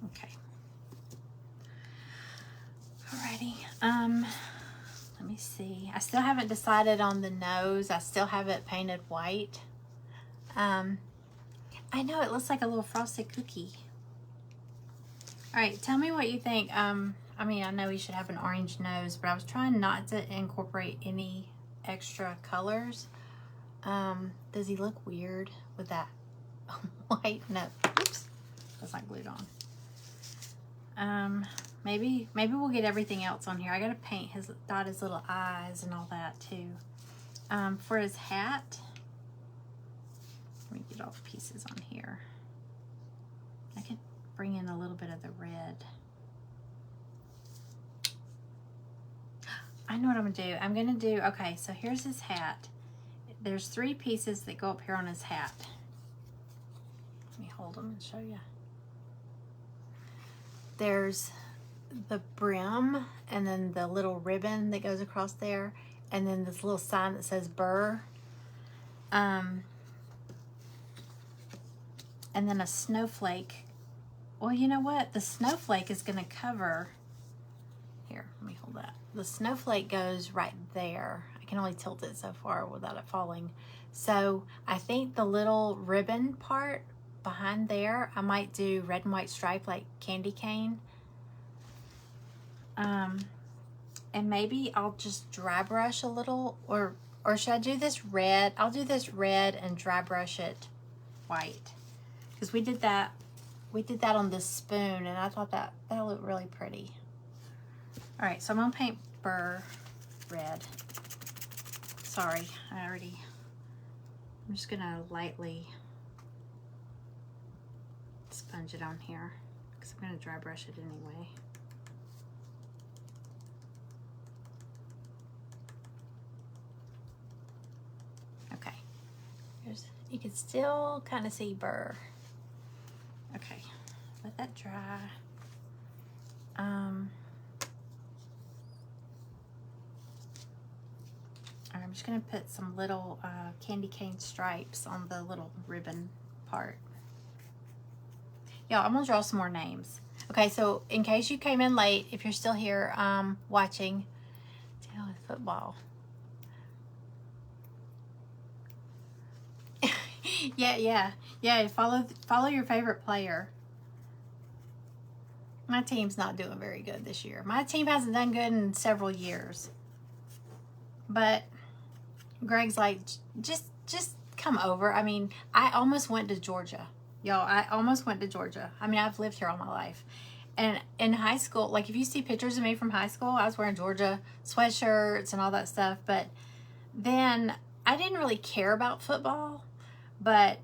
Okay. Alrighty. Let me see. I still haven't decided on the nose. I still have it painted white. I know it looks like a little frosted cookie. All right, tell me what you think. I mean, I know he should have an orange nose, but I was trying not to incorporate any extra colors. Does he look weird with that white nose? Oops, that's not glued on. Maybe we'll get everything else on here. I gotta paint dot his little eyes and all that too. For his hat, let me get all the pieces on here. I could bring in a little bit of the red. I know what I'm gonna do. I'm gonna do, okay, so here's his hat. There's 3 pieces that go up here on his hat. Let me hold them and show you. There's the brim, and then the little ribbon that goes across there, and then this little sign that says Burr. And then a snowflake. Well, you know what? The snowflake is gonna cover, here, let me hold that. The snowflake goes right there. I can only tilt it so far without it falling. So I think the little ribbon part behind there, I might do red and white stripe like candy cane. And maybe I'll just dry brush a little, or should I do this red? I'll do this red and dry brush it white. Because we did that on this spoon, and I thought that looked really pretty. All right, so I'm gonna paint Burr red. Sorry, I'm just gonna lightly sponge it on here because I'm gonna dry brush it anyway. Okay, you can still kind of see Burr. Okay, let that dry. I'm just gonna put some little candy cane stripes on the little ribbon part. Yeah, I'm gonna draw some more names. Okay, so in case you came in late, if you're still here watching, deal with football. Yeah. Follow your favorite player. My team's not doing very good this year. My team hasn't done good in several years. But Greg's like, just come over. I mean, I almost went to Georgia. Y'all, I almost went to Georgia. I mean, I've lived here all my life. And in high school, like if you see pictures of me from high school, I was wearing Georgia sweatshirts and all that stuff. But then I didn't really care about football. But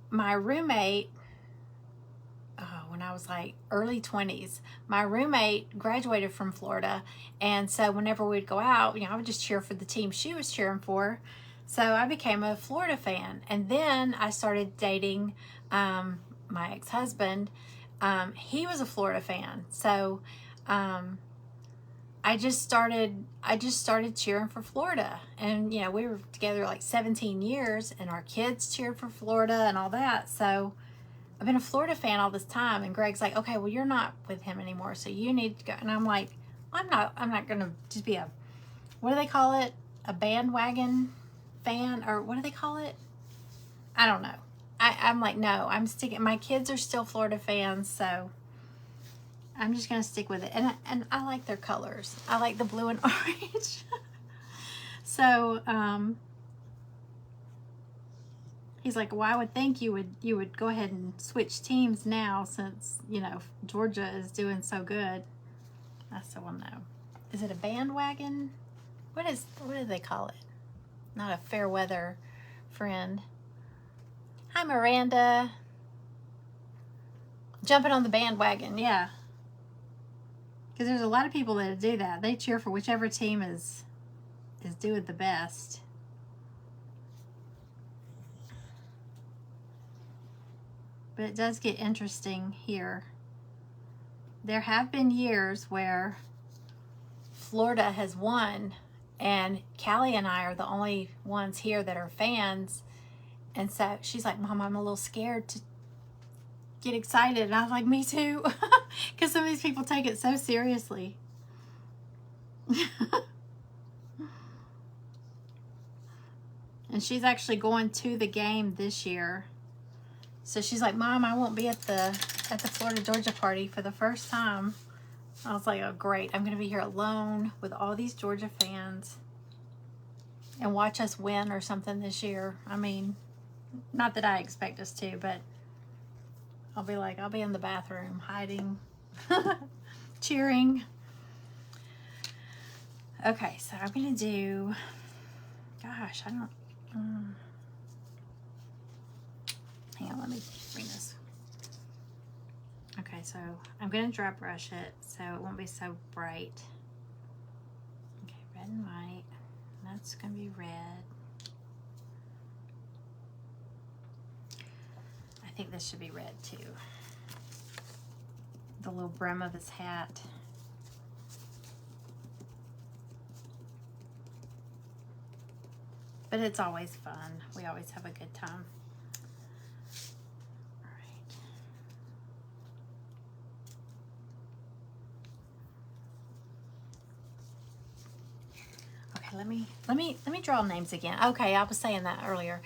my roommate, when I was like early 20s, my roommate graduated from Florida. And so whenever we'd go out, I would just cheer for the team she was cheering for. So I became a Florida fan. And then I started dating my ex-husband. He was a Florida fan. So I I just started cheering for Florida. And, you know, we were together like 17 years and our kids cheered for Florida and all that. So I've been a Florida fan all this time. And Greg's like, okay, well, you're not with him anymore, so you need to go. And I'm like, I'm not going to just be a, what do they call it? A bandwagon fan, or what do they call it? I don't know. I'm like, no, I'm sticking. My kids are still Florida fans, so I'm just going to stick with it. And I like their colors. I like the blue and orange. So, he's like, well, I would think you would go ahead and switch teams now since, you know, Georgia is doing so good. I still want to know. Is it a bandwagon? What do they call it? Not a fair weather friend. Hi, Miranda. Jumping on the bandwagon, yeah. Because there's a lot of people that do that. They cheer for whichever team is doing the best. But it does get interesting here. There have been years where Florida has won, and Callie and I are the only ones here that are fans. And so she's like, Mom, I'm a little scared to get excited. And I was like, me too. Because some of these people take it so seriously. And she's actually going to the game this year. So she's like, Mom, I won't be at the Florida Georgia party for the first time. I was like, oh, great. I'm going to be here alone with all these Georgia fans and watch us win or something this year. I mean, not that I expect us to, but I'll be in the bathroom hiding, cheering. Okay, so I'm going to do, gosh, I don't, hang on, let me bring this. Okay, so I'm going to dry brush it so it won't be so bright. Okay, red and white. That's going to be red. I think this should be red too. The little brim of his hat. But it's always fun. We always have a good time. All right. Okay, let me draw names again. Okay, I was saying that earlier.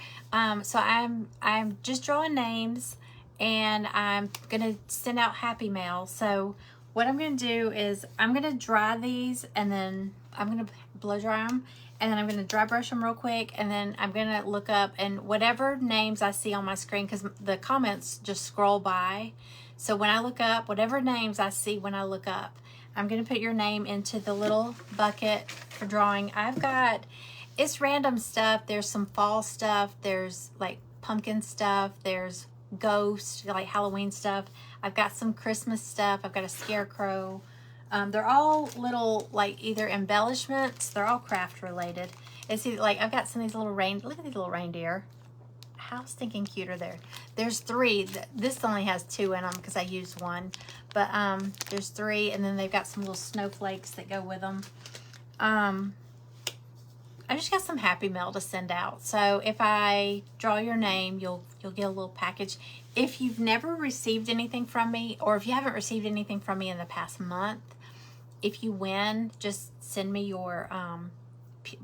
So I'm just drawing names, and I'm gonna send out happy mail. So what I'm gonna do is I'm gonna dry these, and then I'm gonna blow dry them, and then I'm gonna dry brush them real quick, and then I'm gonna look up, and whatever names I see on my screen, because the comments just scroll by. So when I look up, whatever names I see when I look up, I'm gonna put your name into the little bucket for drawing. It's random stuff. There's some fall stuff. There's like pumpkin stuff. There's ghost, like Halloween stuff. I've got some Christmas stuff. I've got a scarecrow. They're all little, like, either embellishments. They're all craft related. It's either, like, I've got some of these little look at these little reindeer. How stinking cute are they? There's 3. This only has 2 in them because I used 1. But there's 3, and then they've got some little snowflakes that go with them. I just got some happy mail to send out. So if I draw your name, you'll get a little package. If you've never received anything from me, or if you haven't received anything from me in the past month, if you win, just send me your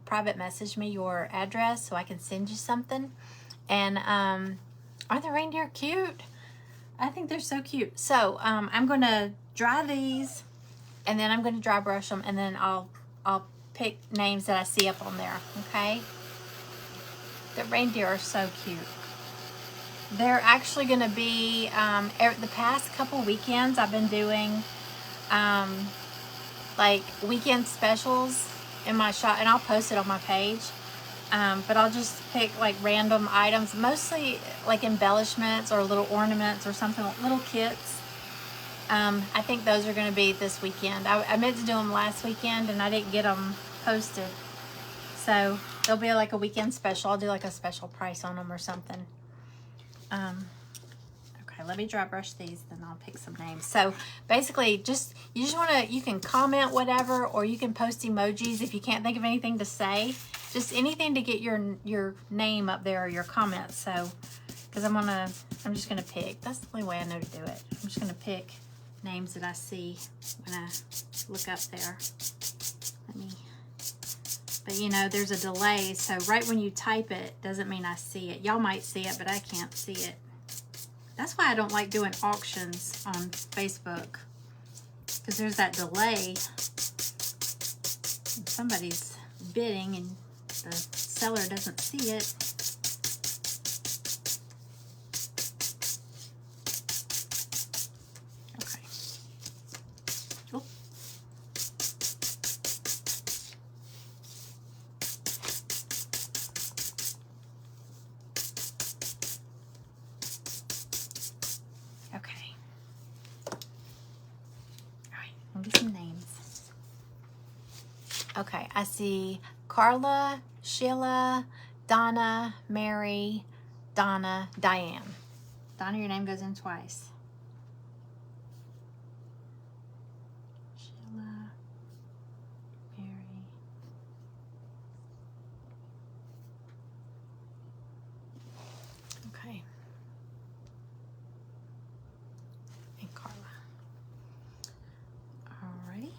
private message me your address so I can send you something. And aren't the reindeer cute? I think they're so cute. So I'm going to dry these, and then I'm going to dry brush them, and then I'll pick names that I see up on there, okay? The reindeer are so cute. They're actually going to be, the past couple weekends I've been doing like weekend specials in my shop, and I'll post it on my page. But I'll just pick like random items, mostly like embellishments or little ornaments or something, little kits. I think those are going to be this weekend. I meant to do them last weekend and I didn't get them posted. So they'll be like a weekend special. I'll do like a special price on them or something. Okay, let me dry brush these, then I'll pick some names. So basically, you can comment whatever, or you can post emojis if you can't think of anything to say. Just anything to get your name up there or your comments. So, because I'm just gonna pick. That's the only way I know to do it. I'm just gonna pick names that I see when I look up there. But you know, there's a delay, so right when you type it doesn't mean I see it. Y'all might see it, but I can't see it. That's why I don't like doing auctions on Facebook, because there's that delay. Somebody's bidding and the seller doesn't see it. Okay. Oh. Okay. All right, I'll get some names. Okay, I see Carla, Sheila, Donna, Mary, Donna, Diane. Donna, your name goes in twice. Sheila, Mary. Okay. And Carla. Alrighty.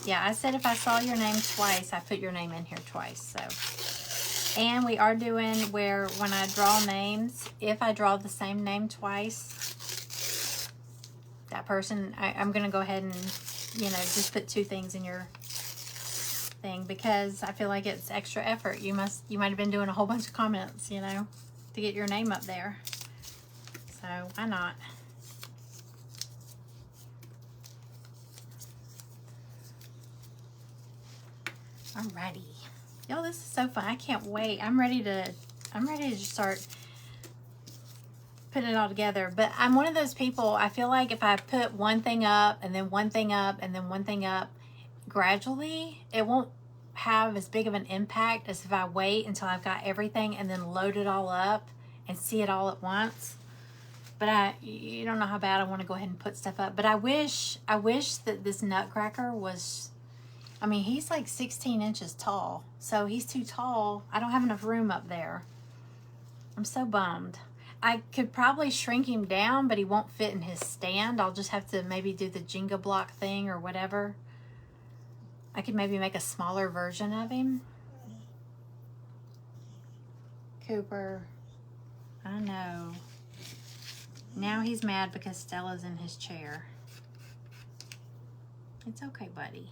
Yeah, I said if I saw your name twice, I put your name in here twice. So, and we are doing where when I draw names, if I draw the same name twice, that person, I'm going to go ahead and, you know, just put 2 things in your thing, because I feel like it's extra effort. You might have been doing a whole bunch of comments, you know, to get your name up there. So why not? Alrighty. Yo, this is so fun. I can't wait. I'm ready to start putting it all together. But I'm one of those people, I feel like if I put one thing up and then one thing up and then one thing up gradually, it won't have as big of an impact as if I wait until I've got everything and then load it all up and see it all at once. But you don't know how bad I want to go ahead and put stuff up. But I wish that this nutcracker was, I mean, he's like 16 inches tall. So he's too tall. I don't have enough room up there. I'm so bummed. I could probably shrink him down, but he won't fit in his stand. I'll just have to maybe do the Jenga block thing or whatever. I could maybe make a smaller version of him. Cooper. I know. Now he's mad because Stella's in his chair. It's okay, buddy.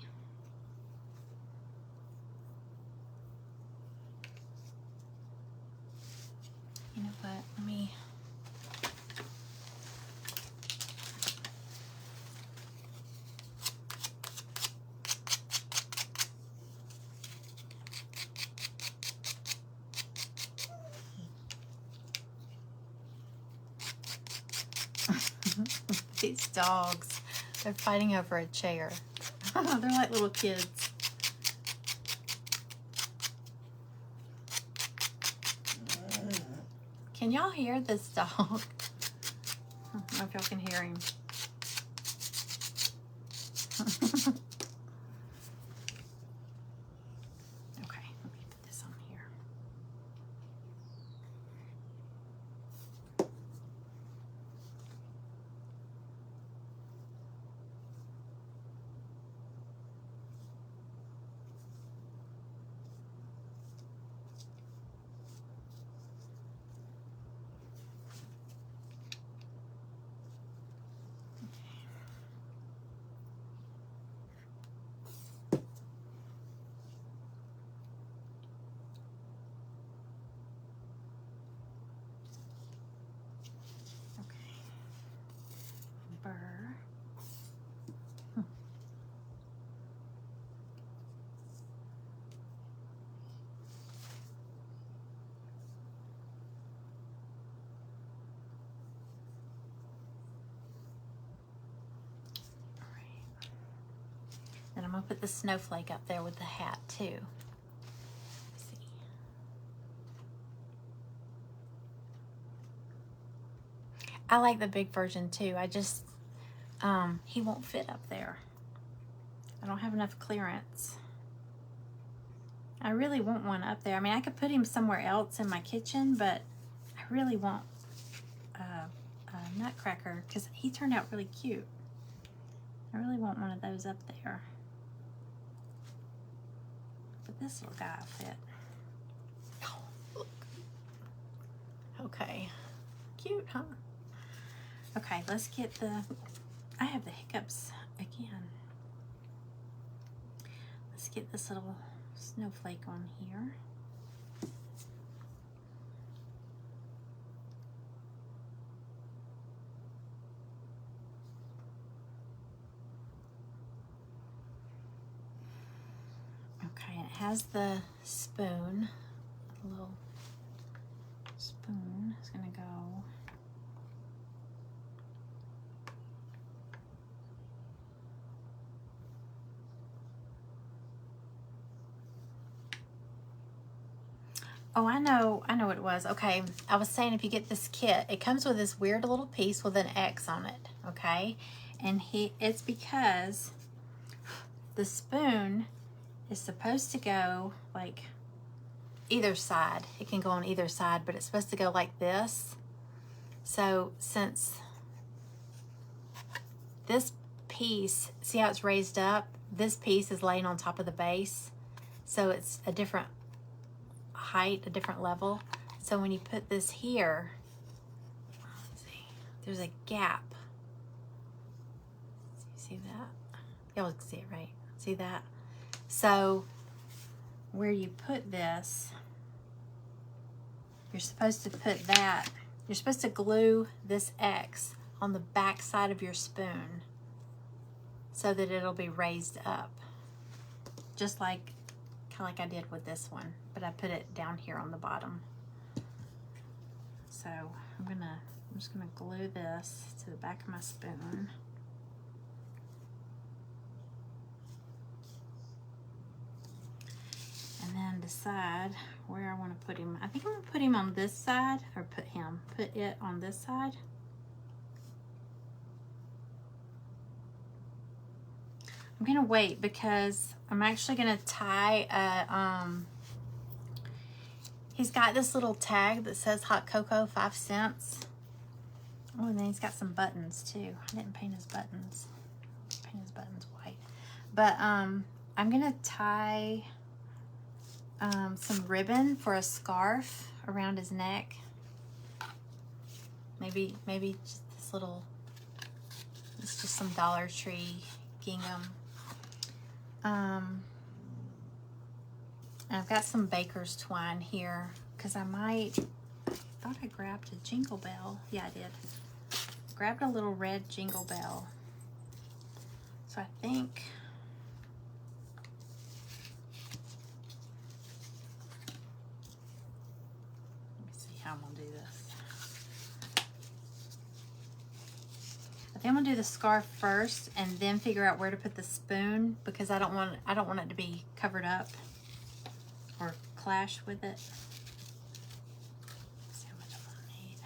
You know what? Let me... These dogs, they're fighting over a chair. They're like little kids. Can y'all hear this dog? I don't know if y'all can hear him. Okay, let me put this on here. Then I'm going to put the snowflake up there with the hat too. Let's see. I like the big version too. I just, he won't fit up there. I don't have enough clearance. I really want one up there. I mean, I could put him somewhere else in my kitchen, but I really want a nutcracker because he turned out really cute. I really want one of those up there. But this little guy will fit. Oh, look. Okay. Cute, huh? Okay, let's get the... I have the hiccups again. Let's get this little snowflake on here. Okay, it has the spoon. A little spoon is gonna go. Oh, I know what it was. Okay, I was saying if you get this kit, it comes with this weird little piece with an X on it, okay? And it's because the spoon is supposed to go like either side. It can go on either side, but it's supposed to go like this. So since this piece, see how it's raised up? This piece is laying on top of the base. So it's a different height, a different level. So when you put this here, let's see, there's a gap. See that? Y'all can see it, right? See that? So where you put this, you're supposed to put that, you're supposed to glue this X on the back side of your spoon so that it'll be raised up. Just like, kind of like I did with this one, but I put it down here on the bottom. So I'm just gonna glue this to the back of my spoon. And then decide where I want to put him. I think I'm going to put him on this side, or put it on this side. I'm going to wait because I'm actually going to tie he's got this little tag that says hot cocoa 5 cents. Oh, and then he's got some buttons too. I didn't paint his buttons. Paint his buttons white. But I'm going to tie some ribbon for a scarf around his neck. Maybe just this little, it's just some Dollar Tree gingham. And I've got some baker's twine here because I thought I grabbed a jingle bell. Yeah, I did. Grabbed a little red jingle bell. So I think I'm gonna do this. I think I'm gonna do the scarf first and then figure out where to put the spoon because I don't want it to be covered up or clash with it. Let's see how much I'm gonna need.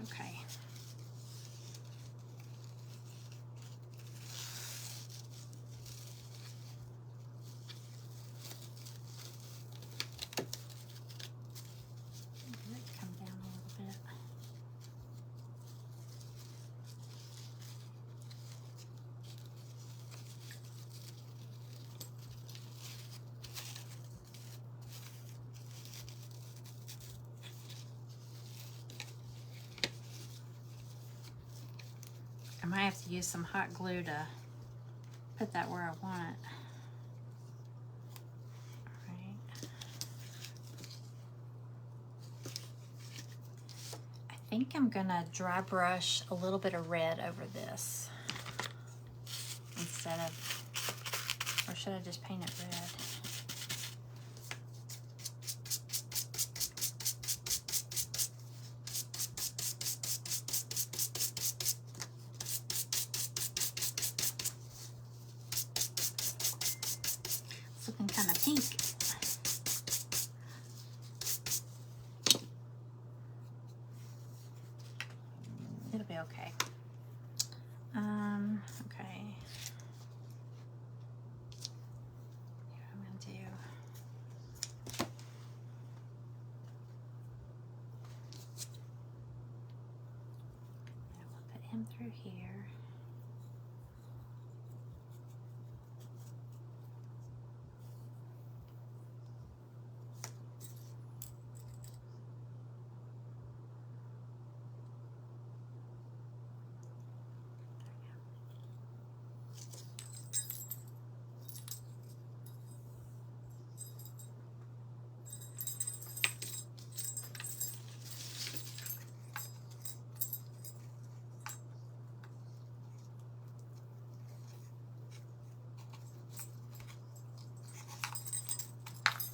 Okay. Come down a little bit. I might have to use some hot glue to put that where I want it. I think I'm gonna dry brush a little bit of red over this instead of, or should I just paint it red? okay. Okay. Here I'm gonna do. I will put him through here.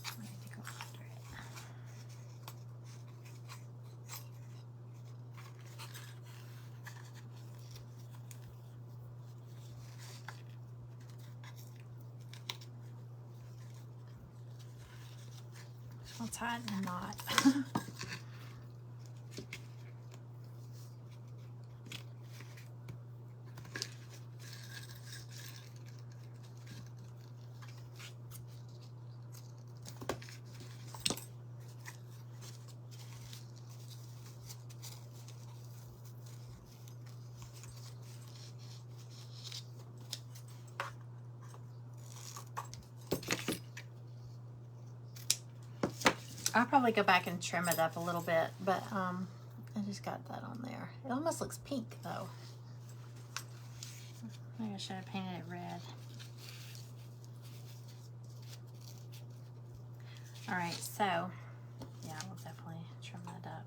I need to go after it. I'll tighten the knot. I'll probably go back and trim it up a little bit, but I just got that on there. It almost looks pink though. Maybe I should have painted it red. All right, so yeah, we'll definitely trim that up.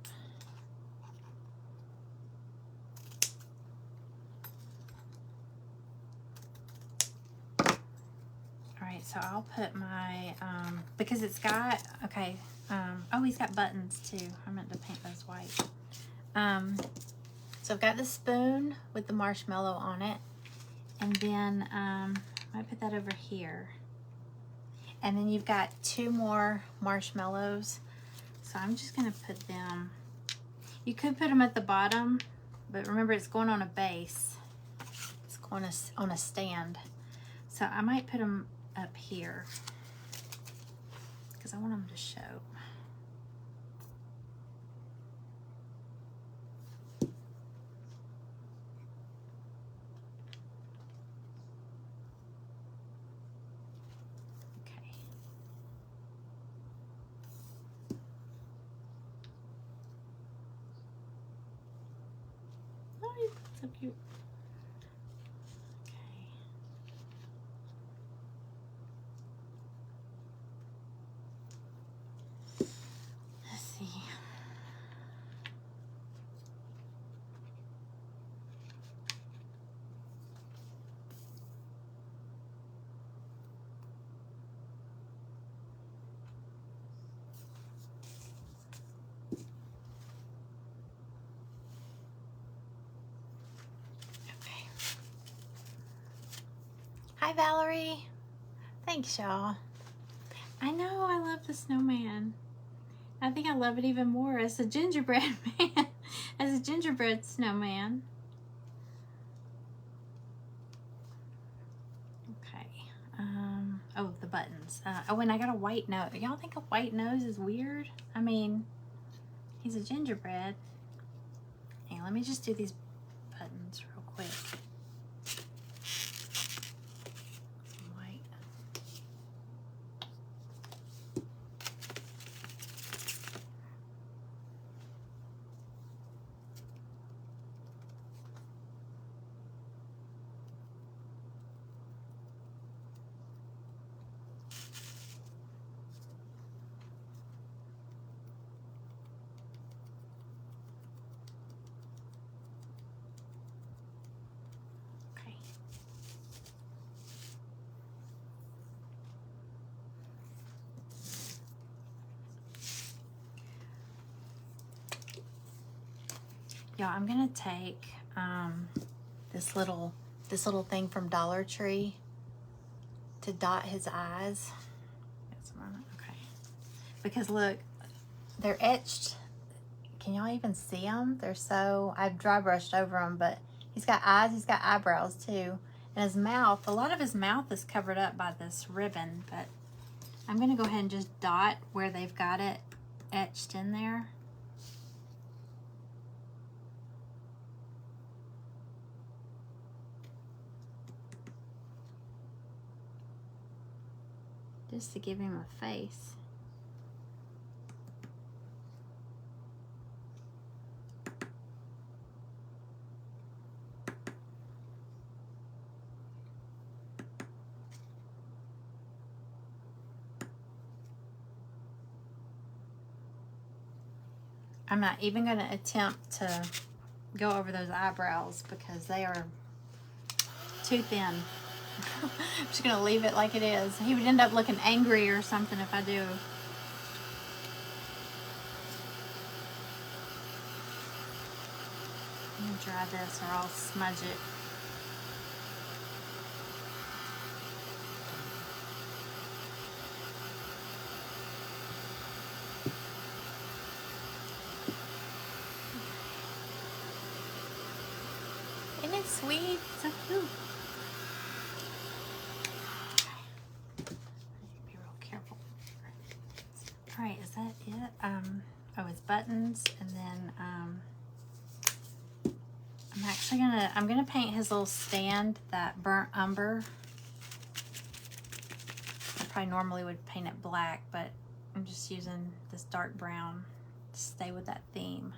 All right, so I'll put my, because it's got, okay, oh, he's got buttons too. I meant to paint those white. So I've got the spoon with the marshmallow on it. And then I put that over here. And then you've got 2 more marshmallows. So I'm just gonna put them, you could put them at the bottom, but remember it's going on a base. It's going on a stand. So I might put them up here because I want them to show. Okay. Oh, so cute. Hi, Valerie. Thanks, y'all. I know I love the snowman. I think I love it even more as a gingerbread man, as a gingerbread snowman. Okay. Oh, the buttons. Oh, and I got a white nose. Y'all think a white nose is weird? I mean, he's a gingerbread. Hey, let me just do these buttons real quick. Yeah, I'm gonna take this little thing from Dollar Tree to dot his eyes. Okay, because look, they're etched. can y'all even see them? They're so, I've dry brushed over them, but he's got eyes, he's got eyebrows too. And his mouth, a lot of his mouth is covered up by this ribbon, but I'm gonna go ahead and just dot where they've got it etched in there. Just to give him a face. I'm not even going to attempt to go over those eyebrows because they are too thin. I'm just going to leave it like it is. He would end up looking angry or something if I do. I'm going to dry this or I'll smudge it. Isn't it sweet? So cute. Be real careful. All right, is that it? Oh, it's buttons, and then I'm gonna paint his little stand, that burnt umber. I probably normally would paint it black, but I'm just using this dark brown to stay with that theme.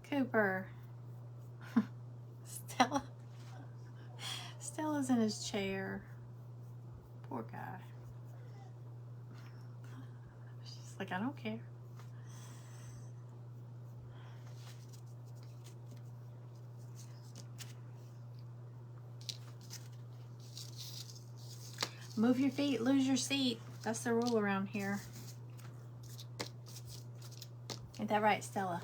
Cooper. Stella's in his chair. Poor guy. She's like, I don't care. Move your feet, lose your seat. That's the rule around here. Ain't that right, Stella?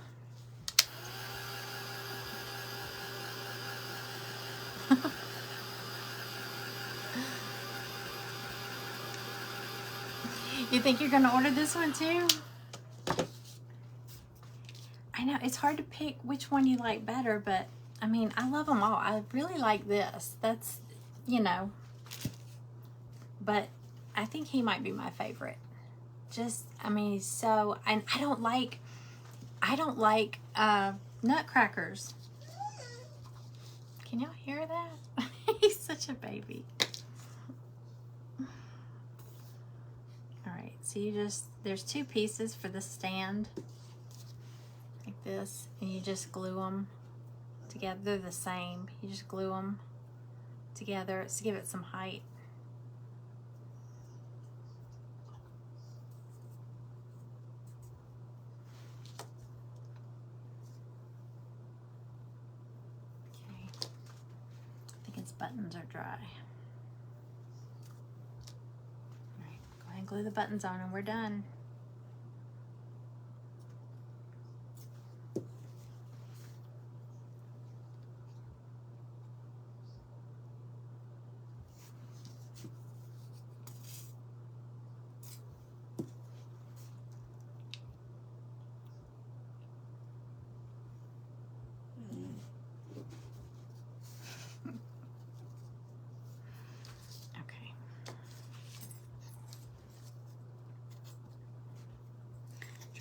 You think you're gonna order this one too? I know, it's hard to pick which one you like better, but I mean, I love them all. I really like this. That's, you know, but I think he might be my favorite. Just, I mean, he's so, and I don't like nutcrackers. Can y'all hear that? He's such a baby. All right, so you just, there's two pieces for the stand, like this, and you just glue them together. They're the same. You just glue them together to give it some height. Buttons are dry. All right, go ahead and glue the buttons on and we're done.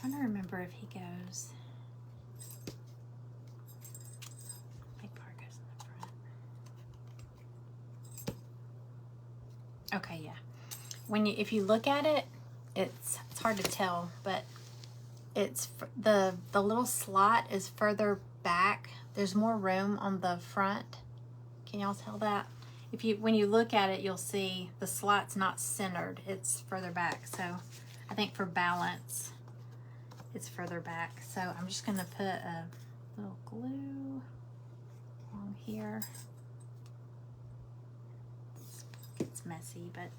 Trying to remember if he goes. Big part goes in the front. Okay, yeah. When you, if you look at it, it's hard to tell, but it's the little slot is further back. There's more room on the front. Can y'all tell that? If you, when you look at it, you'll see the slot's not centered. It's further back. So I think for balance, it's further back. So I'm just gonna put a little glue along here. It's messy, but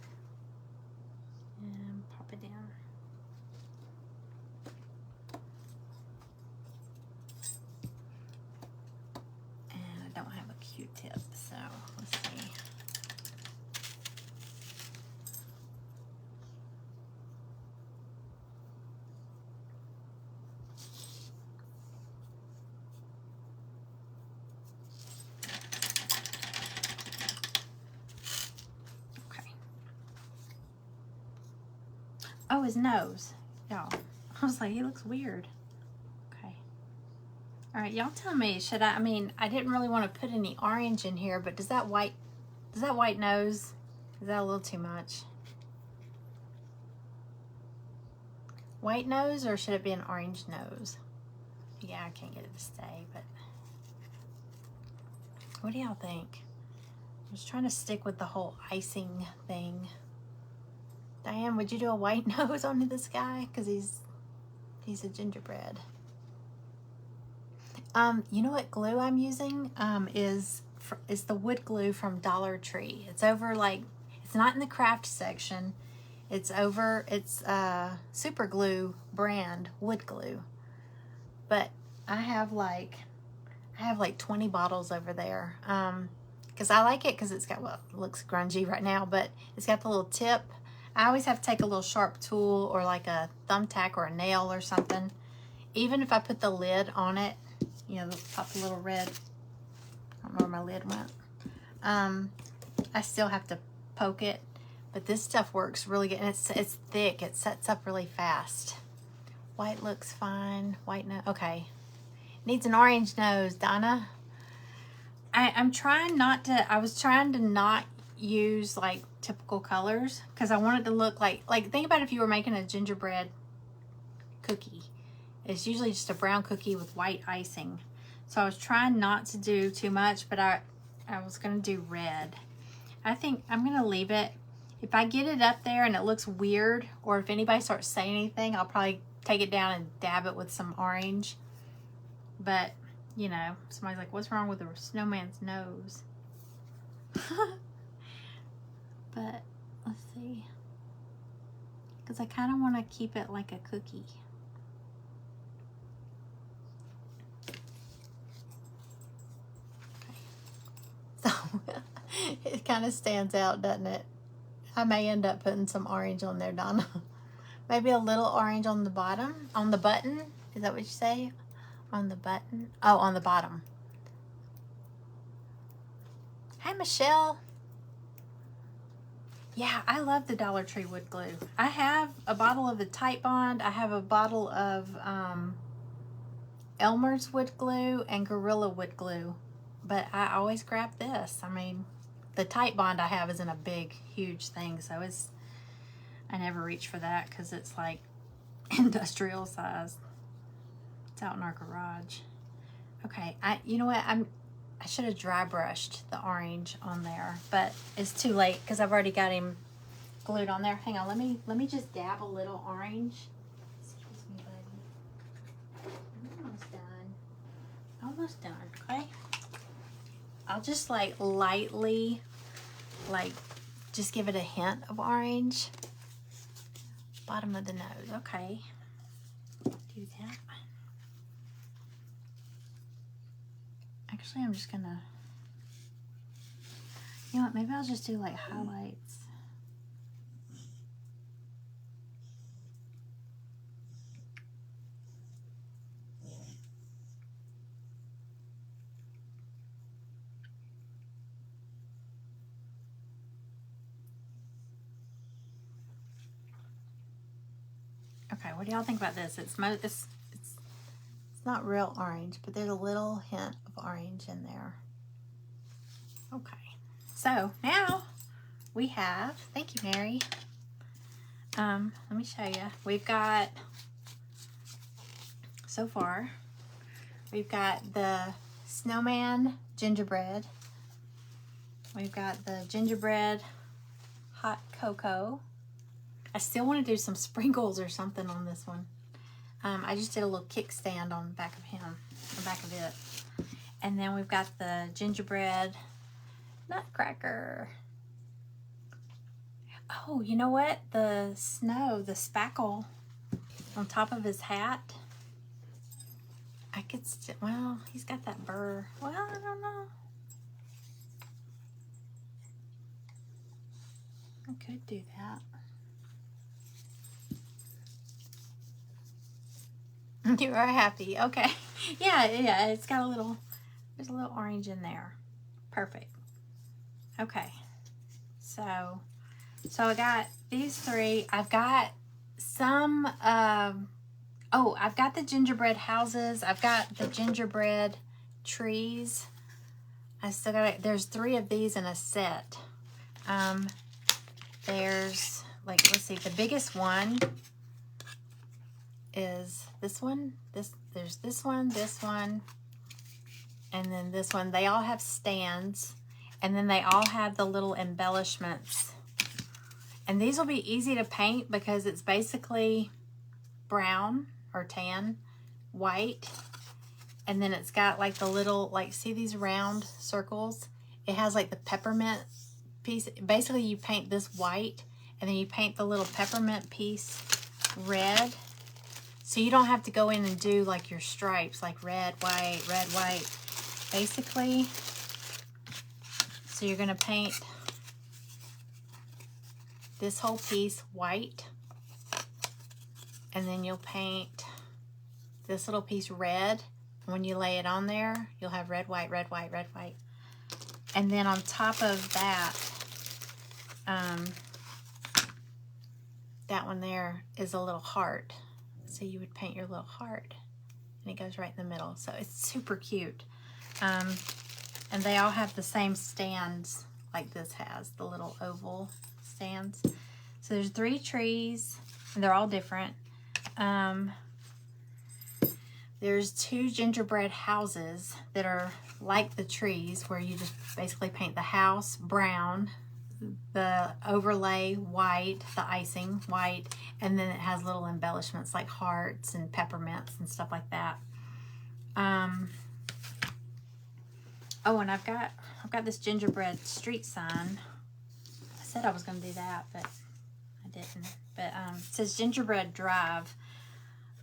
and pop it in. And I don't have a Q-tip, so his nose. Y'all, I was like, he looks weird. Okay. All right, y'all tell me, should I mean, I didn't really want to put any orange in here, but does that white nose, is that a little too much? White nose, or should it be an orange nose? Yeah, I can't get it to stay, but what do y'all think? I was trying to stick with the whole icing thing. Diane, would you do a white nose on this guy? Because he's a gingerbread. You know what glue I'm using? Is the wood glue from Dollar Tree. It's over, like, it's not in the craft section. It's over, it's Super Glue brand wood glue. But I have like 20 bottles over there. Because I like it because it's got, well, it looks grungy right now, but it's got the little tip. I always have to take a little sharp tool or like a thumbtack or a nail or something. Even if I put the lid on it, you know, pop the little red, I don't know where my lid went. I still have to poke it, but this stuff works really good, and it's thick. It sets up really fast. White looks fine. White nose, okay. Needs an orange nose, Donna. I'm trying not to. I was trying to not use like typical colors because I wanted to look like think about if you were making a gingerbread cookie. It's usually just a brown cookie with white icing. So I was trying not to do too much, but I was gonna do red. I think I'm gonna leave it. If I get it up there and it looks weird, or if anybody starts saying anything, I'll probably take it down and dab it with some orange. But, you know, somebody's like, what's wrong with the snowman's nose? But, let's see. Because I kind of want to keep it like a cookie. Okay. So, it kind of stands out, doesn't it? I may end up putting some orange on there, Donna. Maybe a little orange on the bottom, on the button. Is that what you say? On the button? Oh, on the bottom. Hi, Michelle. Yeah, I love the Dollar Tree wood glue. I have a bottle of the Tight Bond. I have a bottle of Elmer's wood glue and Gorilla wood glue. But I always grab this. I mean, the Tight Bond I have isn't a big, huge thing, so I never reach for that because it's like industrial size. It's out in our garage. Okay, you know what? I should have dry brushed the orange on there, but it's too late because I've already got him glued on there. Hang on, let me just dab a little orange. Excuse me, buddy. I'm almost done. Almost done. Okay. I'll just like lightly, like just give it a hint of orange. Bottom of the nose. Okay. Do that. Actually, I'm just gonna, you know what, maybe I'll just do like highlights. Okay, what do y'all think about this? It's not real orange, but there's a little hint of orange in there. Okay, so now we have, thank you, Mary. Let me show you. We've got, so far, we've got the snowman gingerbread. We've got the gingerbread hot cocoa. I still want to do some sprinkles or something on this one. I just did a little kickstand on the back of him, the back of it. And then we've got the gingerbread nutcracker. Oh, you know what? The snow, the spackle on top of his hat. I could still, well, he's got that burr. Well, I don't know. I could do that. You are happy. Okay. Yeah, it's got a little, there's a little orange in there. Perfect. Okay. So I got these three. I've got some, oh, I've got the gingerbread houses. I've got the gingerbread trees. I still got it. There's 3 of these in a set. There's, like, let's see, the biggest one is this one. There's this one, and then this one. They all have stands, and then they all have the little embellishments. And these will be easy to paint because it's basically brown or tan, white, and then it's got like the little, like, see these round circles? It has like the peppermint piece. Basically you paint this white, and then you paint the little peppermint piece red. So you don't have to go in and do like your stripes, like red, white, basically. So you're gonna paint this whole piece white, and then you'll paint this little piece red. When you lay it on there, you'll have red, white, red, white, red, white. And then on top of that, that one there is a little heart. So you would paint your little heart, and it goes right in the middle. So it's super cute. And they all have the same stands like this has, the little oval stands. So there's 3 trees, and they're all different. There's 2 gingerbread houses that are like the trees, where you just basically paint the house brown, the overlay white, the icing white, and then it has little embellishments like hearts and peppermints and stuff like that. Oh, and I've got this gingerbread street sign. I said I was going to do that, but I didn't. But it says Gingerbread Drive.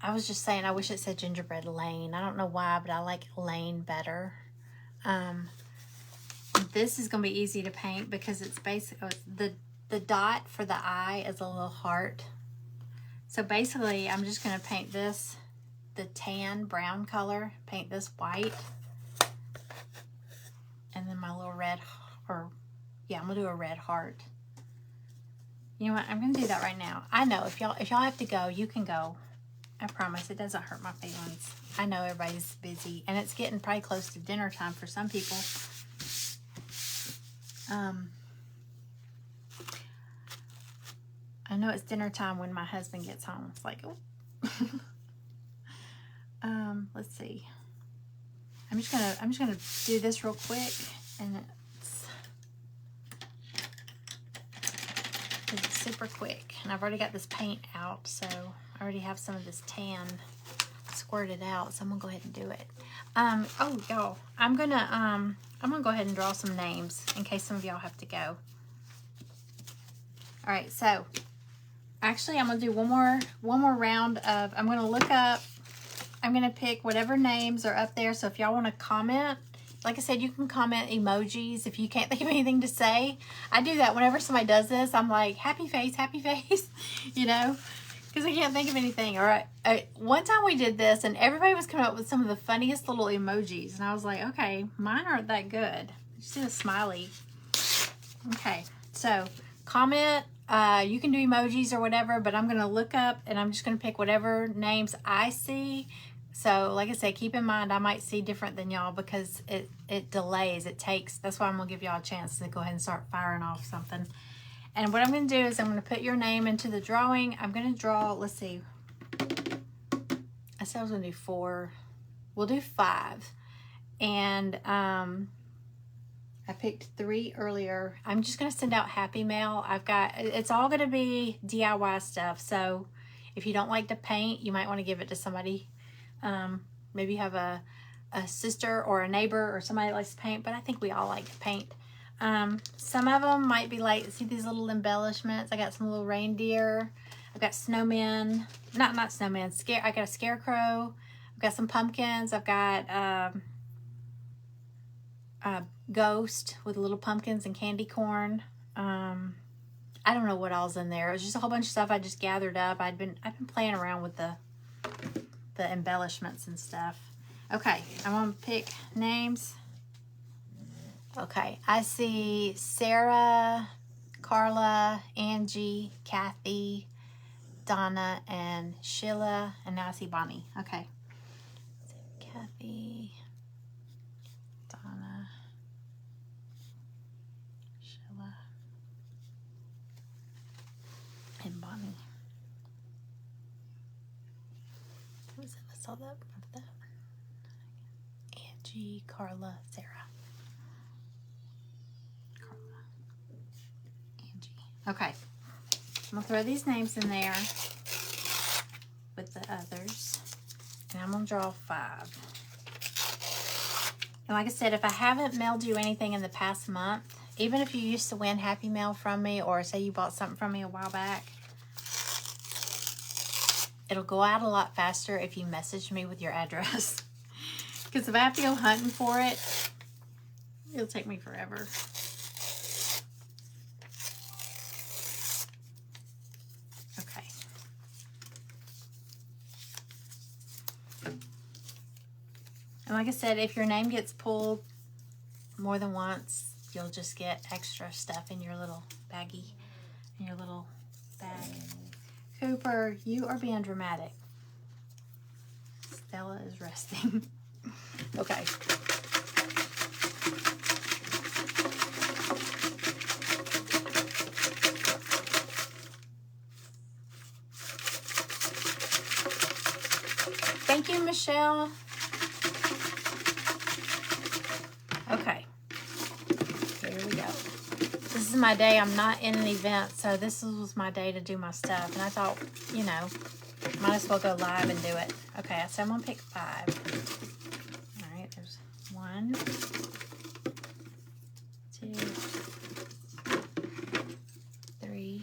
I was just saying, I wish it said Gingerbread Lane. I don't know why, but I like Lane better. This is going to be easy to paint because it's basically, the dot for the eye is a little heart. So basically, I'm just going to paint this, the tan brown color, paint this white. And then my little red, or yeah, I'm going to do a red heart. You know what? I'm going to do that right now. I know if y'all have to go, you can go. I promise it doesn't hurt my feelings. I know everybody's busy, and it's getting probably close to dinner time for some people. I know it's dinner time when my husband gets home. It's like, oh. Let's see. I'm just gonna do this real quick, and it's super quick. And I've already got this paint out, so I already have some of this tan squirted out. So I'm gonna go ahead and do it. Oh, y'all, I'm gonna go ahead and draw some names in case some of y'all have to go. All right, so actually I'm gonna do one more round of. I'm gonna look up. I'm gonna pick whatever names are up there. So if y'all want to comment, like I said, you can comment emojis if you can't think of anything to say. I do that whenever somebody does this. I'm like, happy face, you know, because I can't think of anything. All right, one time we did this, and everybody was coming up with some of the funniest little emojis, and I was like, okay, mine aren't that good. Just do a smiley. Okay, so comment. You can do emojis or whatever, but I'm gonna look up, and I'm just gonna pick whatever names I see. So like I said, keep in mind I might see different than y'all because it delays, it takes. That's why I'm gonna give y'all a chance to go ahead and start firing off something. And what I'm gonna do is I'm gonna put your name into the drawing. I'm gonna draw, let's see, I said I was gonna do 4. We'll do 5. And I picked 3 earlier. I'm just gonna send out happy mail. It's all gonna be DIY stuff. So if you don't like to paint, you might wanna give it to somebody. Maybe you have a sister or a neighbor or somebody that likes to paint, but I think we all like to paint. Some of them might be like, see these little embellishments? I got some little reindeer. I've got snowmen. Not snowmen. I got a scarecrow. I've got some pumpkins. I've got a ghost with little pumpkins and candy corn. I don't know what all's in there. It was just a whole bunch of stuff I just gathered up. I've been playing around with the embellishments and stuff. Okay, I'm gonna pick names. Okay, I see Sarah, Carla, Angie, Kathy, Donna, and Sheila, and now I see Bonnie. Okay. Kathy, Donna, Sheila, and Bonnie. Who was it? I saw that. Angie, Carla, Sarah. Carla, Angie. Okay. I'm going to throw these names in there with the others. And I'm going to draw 5. And like I said, if I haven't mailed you anything in the past month, even if you used to win Happy Mail from me, or say you bought something from me a while back, it'll go out a lot faster if you message me with your address. Because if I have to go hunting for it, it'll take me forever. Okay. And like I said, if your name gets pulled more than once, you'll just get extra stuff in your little baggie, in your little bag. Cooper, you are being dramatic. Stella is resting. Okay. Thank you, Michelle. Okay. Here we go. This is my day. I'm not in an event, so this was my day to do my stuff. And I thought, you know, might as well go live and do it. Okay, so I'm going to pick 5. All right, there's 1, 2, 3.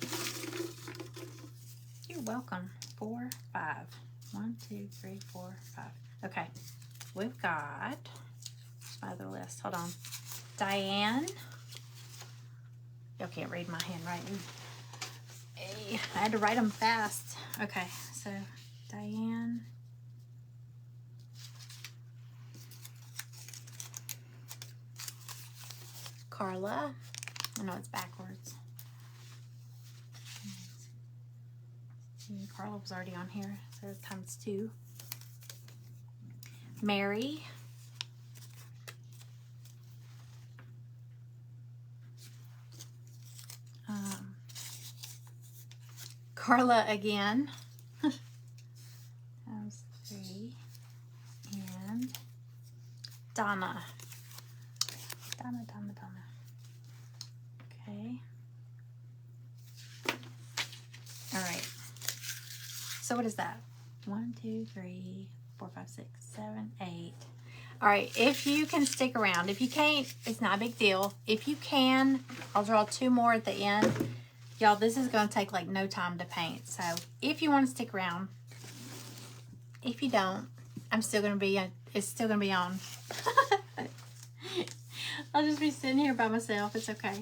You're welcome. 4, 5. 1, 2, 3, 4, 5. Okay, we've got, where's my other list? Hold on. Diane. Y'all can't read my handwriting. Hey, I had to write them fast. Okay, so Diane. Carla. I know it's backwards. Carla was already on here, so it's times 2. Mary. Carla again. Times 3. And Donna. Donna. Okay. All right. So what is that? 1, 2, 3, 4, 5, 6, 7, 8. All right. If you can stick around. If you can't, it's not a big deal. If you can, I'll draw 2 more at the end. Y'all, this is going to take like no time to paint. So if you want to stick around, if you don't, I'm still going to be, it's still going to be on. I'll just be sitting here by myself. It's okay.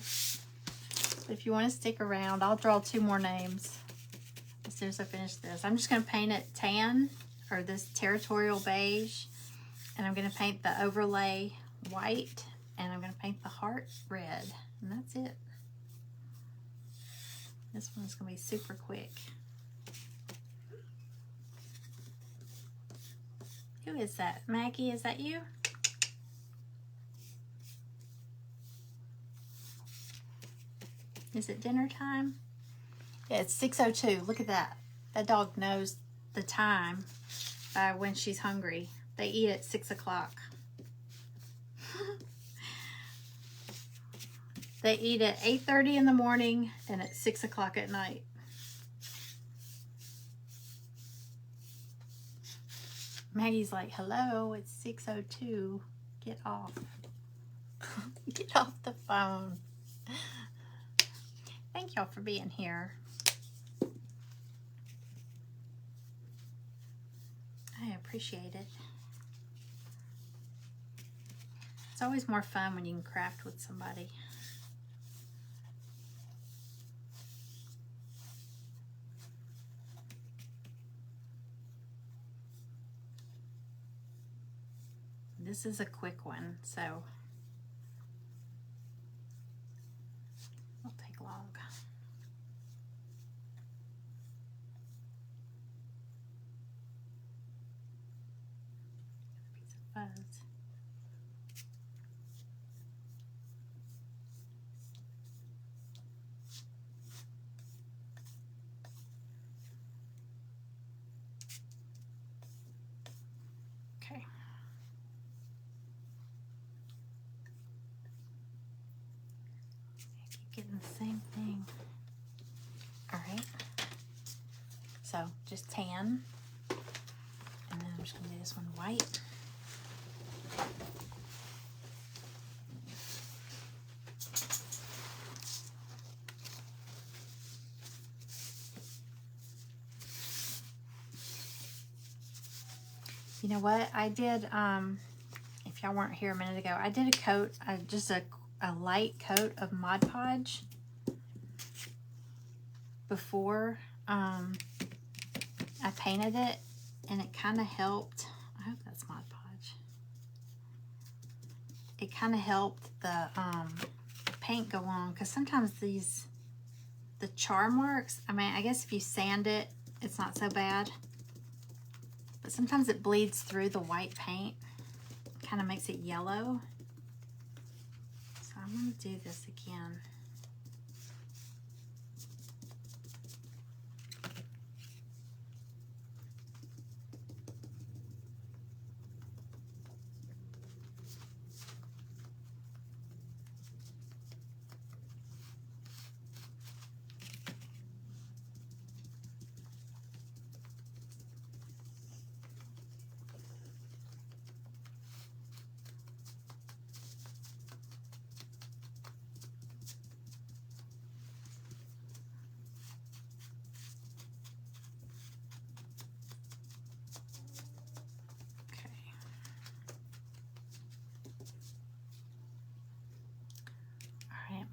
If you want to stick around, I'll draw 2 more names as soon as I finish this. I'm just going to paint it tan, or this territorial beige. And I'm going to paint the overlay white. And I'm going to paint the heart red. And that's it. This one's going to be super quick. Who is that? Maggie, is that you? Is it dinner time? Yeah, it's 6:02. Look at that. That dog knows the time by when she's hungry. They eat at 6 o'clock. They eat at 8:30 in the morning and at 6 o'clock at night. Maggie's like, hello, it's 6:02. Get off. Get off the phone. Thank y'all for being here. I appreciate it. It's always more fun when you can craft with somebody. This is a quick one, so won't take long. was. Okay. I keep getting the same thing. All right. So just tan. And then I'm just going to do this one white. You know what? I did, if y'all weren't here a minute ago, I did a coat, just a light coat of Mod Podge before I painted it, and it kind of helped. I hope that's Mod Podge. It kind of helped the paint go on, because sometimes the char marks, I mean, I guess if you sand it, it's not so bad. But sometimes it bleeds through the white paint. Kind of makes it yellow. So I'm going to do this again.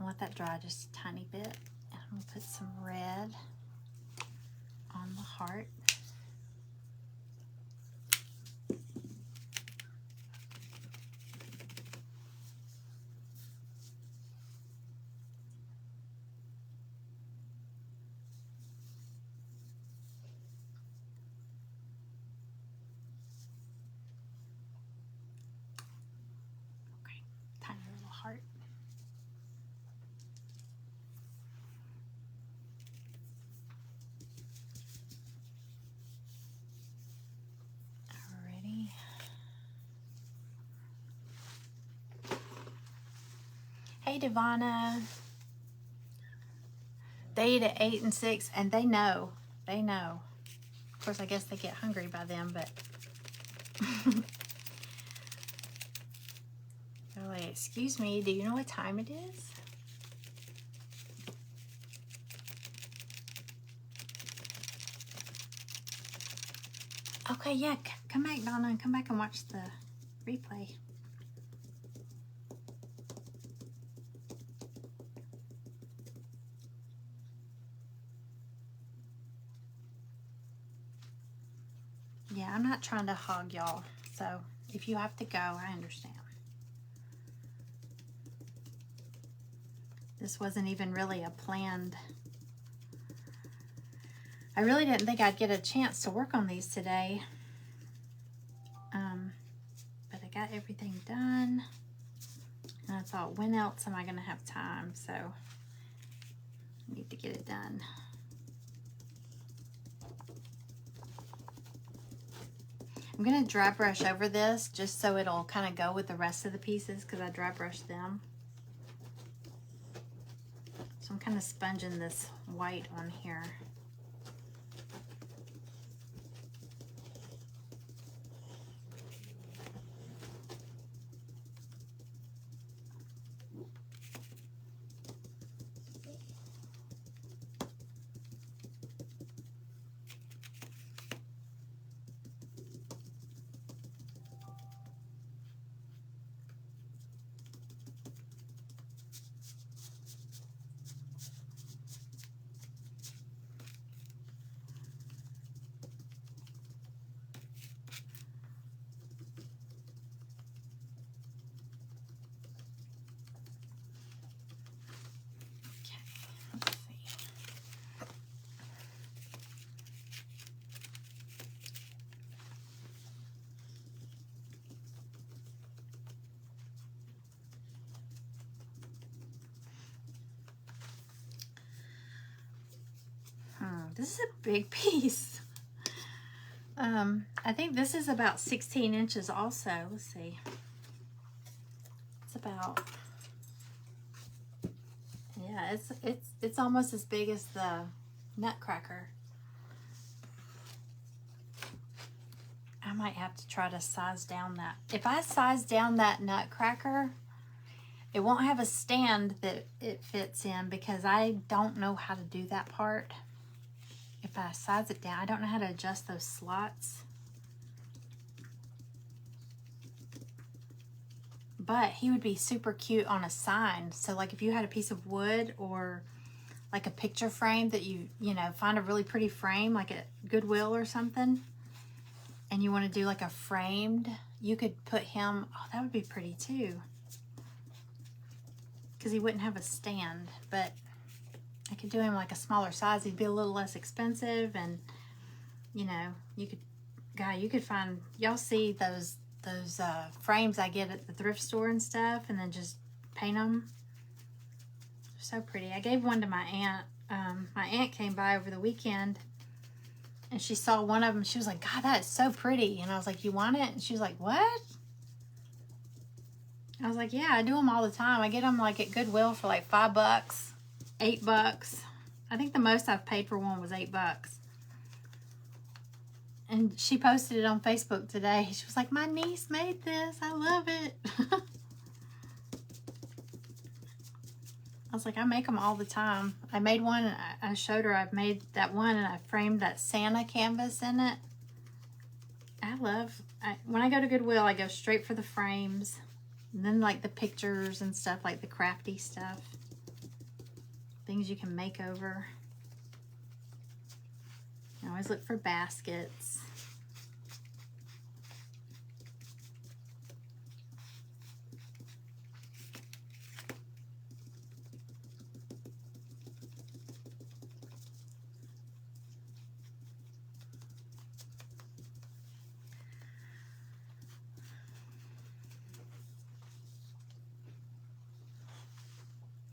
Let that dry just a tiny bit, and I'm going to put some red on the heart. Okay, tiny little heart. Hey, Devonna. They eat at 8 and 6, and they know. They know. Of course, I guess they get hungry by then, but they're like, excuse me, do you know what time it is? Okay, yeah, come back, Donna, and come back and watch the replay. Yeah, I'm not trying to hog y'all, so if you have to go, I understand. This wasn't even really a planned. I really didn't think I'd get a chance to work on these today. But I got everything done. And I thought, when else am I going to have time? So I need to get it done. I'm going to dry brush over this just so it'll kind of go with the rest of the pieces, because I dry brushed them. So I'm kind of sponging this white on here. This is a big piece. I think this is about 16 inches also. Let's see. It's about, yeah, it's almost as big as the Nutcracker. I might have to try to size down that. If I size down that Nutcracker, it won't have a stand that it fits in because I don't know how to do that part. If I size it down, I don't know how to adjust those slots. But he would be super cute on a sign. So like if you had a piece of wood or like a picture frame that you know, find a really pretty frame like at Goodwill or something, and you want to do like a framed, you could put him, oh, that would be pretty too. Because he wouldn't have a stand, but I could do him like a smaller size. He'd be a little less expensive, and you know, you could find, y'all see those frames I get at the thrift store and stuff, and then just paint them. So pretty. I gave one to my aunt. My aunt came by over the weekend, and she saw one of them. She was like, God, that is so pretty. And I was like, you want it? And she was like, what? I was like, yeah, I do them all the time. I get them like at Goodwill for like $5, $8. I think the most I've paid for one was $8. And she posted it on Facebook today. She was like, my niece made this. I love it. I was like, I make them all the time. I made one, and I showed her I've made that one, and I framed that Santa canvas in it. When I go to Goodwill, I go straight for the frames. And then like the pictures and stuff, like the crafty stuff. Things you can make over. I always look for baskets.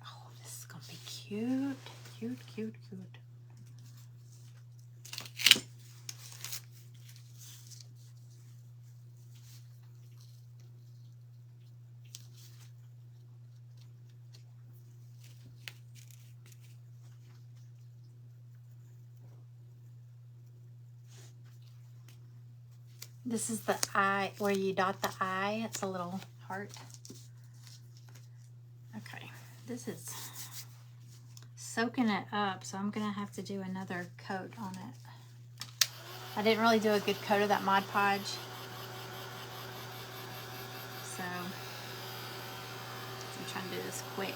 Oh, this is gonna be cute, cute, cute, cute. This is the eye, where you dot the eye. It's a little heart. Okay, this is soaking it up, so I'm gonna have to do another coat on it. I didn't really do a good coat of that Mod Podge, so I'm trying to do this quick.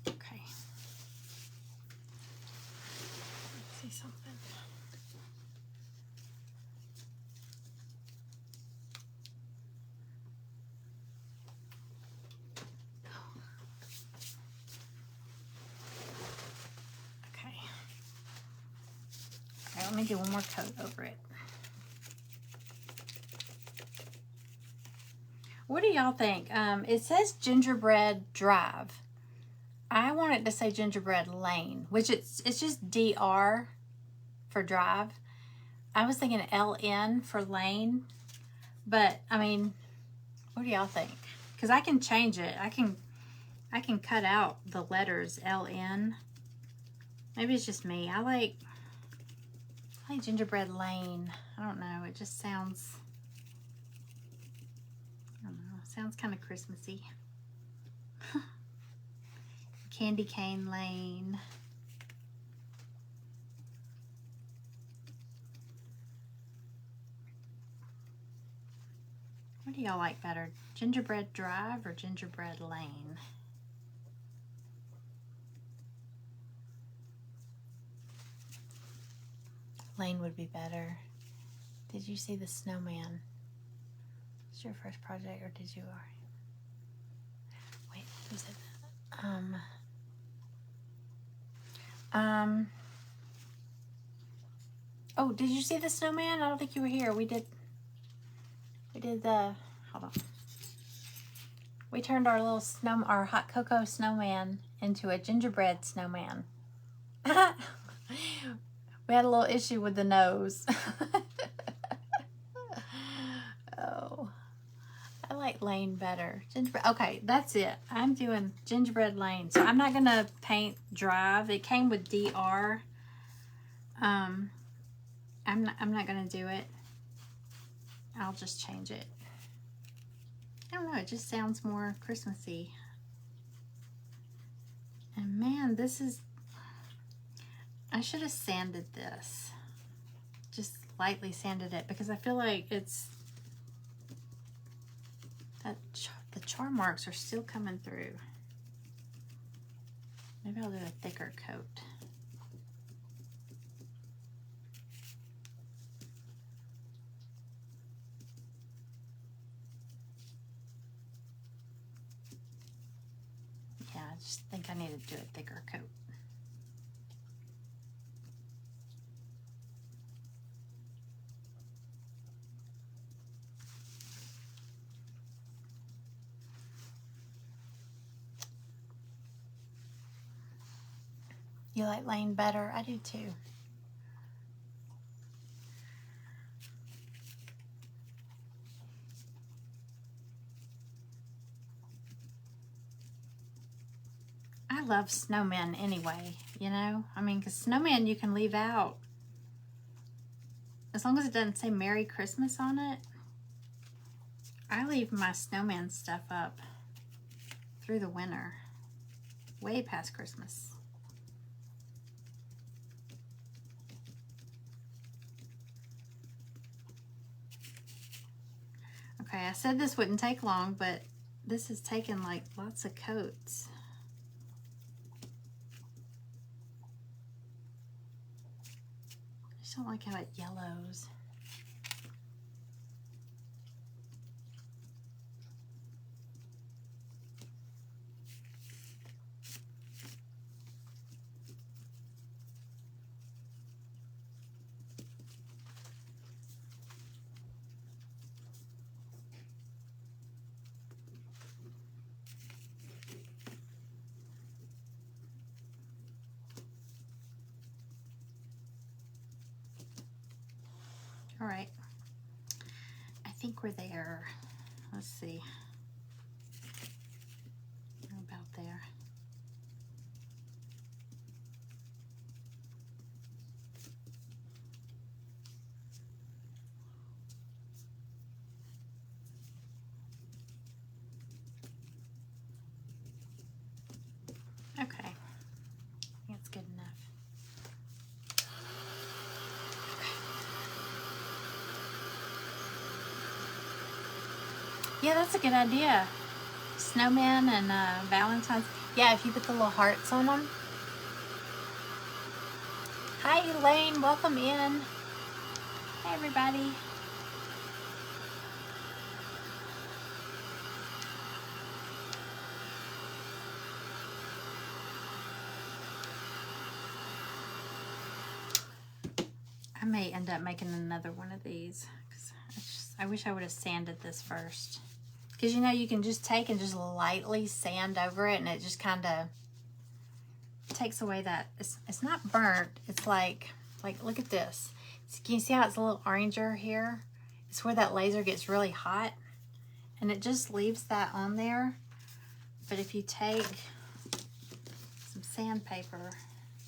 Okay. Let's see something. Okay. All right, let me do one more coat over it. What do y'all think? It says Gingerbread Drive. I want it to say Gingerbread Lane, which it's just DR for drive. I was thinking LN for lane, but I mean, what do y'all think? Because I can change it. I can cut out the letters LN. Maybe it's just me. I like Gingerbread Lane. I don't know. It just sounds, I don't know. Sounds kind of Christmassy. Candy Cane Lane. What do y'all like better? Gingerbread Drive or Gingerbread Lane? Lane would be better. Did you see the snowman? Is your first project, or did you already? Wait, who said that? Oh, did you see the snowman? I don't think you were here. We did the, hold on. We turned our little our hot cocoa snowman into a gingerbread snowman. We had a little issue with the nose. Oh, I like Lane better. Gingerbread. Okay, that's it. I'm doing gingerbread Lane. So I'm not gonna paint Drive. It came with DR. I'm not gonna do it. I'll just change it. I don't know, it just sounds more Christmassy. And man, this is, I should have sanded this. Just lightly sanded it because I feel like it's, the char marks are still coming through. Maybe I'll do a thicker coat. Yeah, I just think I need to do a thicker coat. You like Lane better? I do too. I love snowmen anyway, you know? I mean, because snowman you can leave out. As long as it doesn't say Merry Christmas on it. I leave my snowman stuff up through the winter. Way past Christmas. Okay, I said this wouldn't take long, but this has taken like lots of coats. I just don't like how it yellows. All right, I think we're there. Let's see. We're about there. Okay, I think it's good enough. Yeah, that's a good idea. Snowman and Valentine's. Yeah, if you put the little hearts on them. Hi, Elaine. Welcome in. Hey, everybody. I may end up making another one of these. I wish I would have sanded this first. Because, you know, you can just take and just lightly sand over it, and it just kind of takes away that. It's not burnt. It's like look at this. Can you see how it's a little oranger here? It's where that laser gets really hot, and it just leaves that on there. But if you take some sandpaper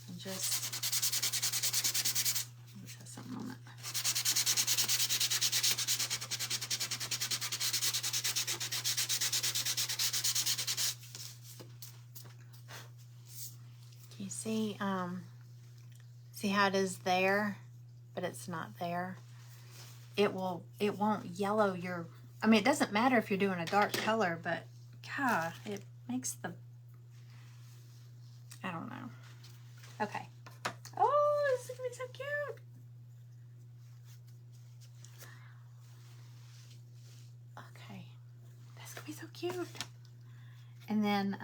and just, let's have something on it. You see how it is there, but it's not there. It won't yellow your, I mean, it doesn't matter if you're doing a dark color, but God, it makes the, I don't know. Okay. Oh, this is gonna be so cute. Okay, that's gonna be so cute. And then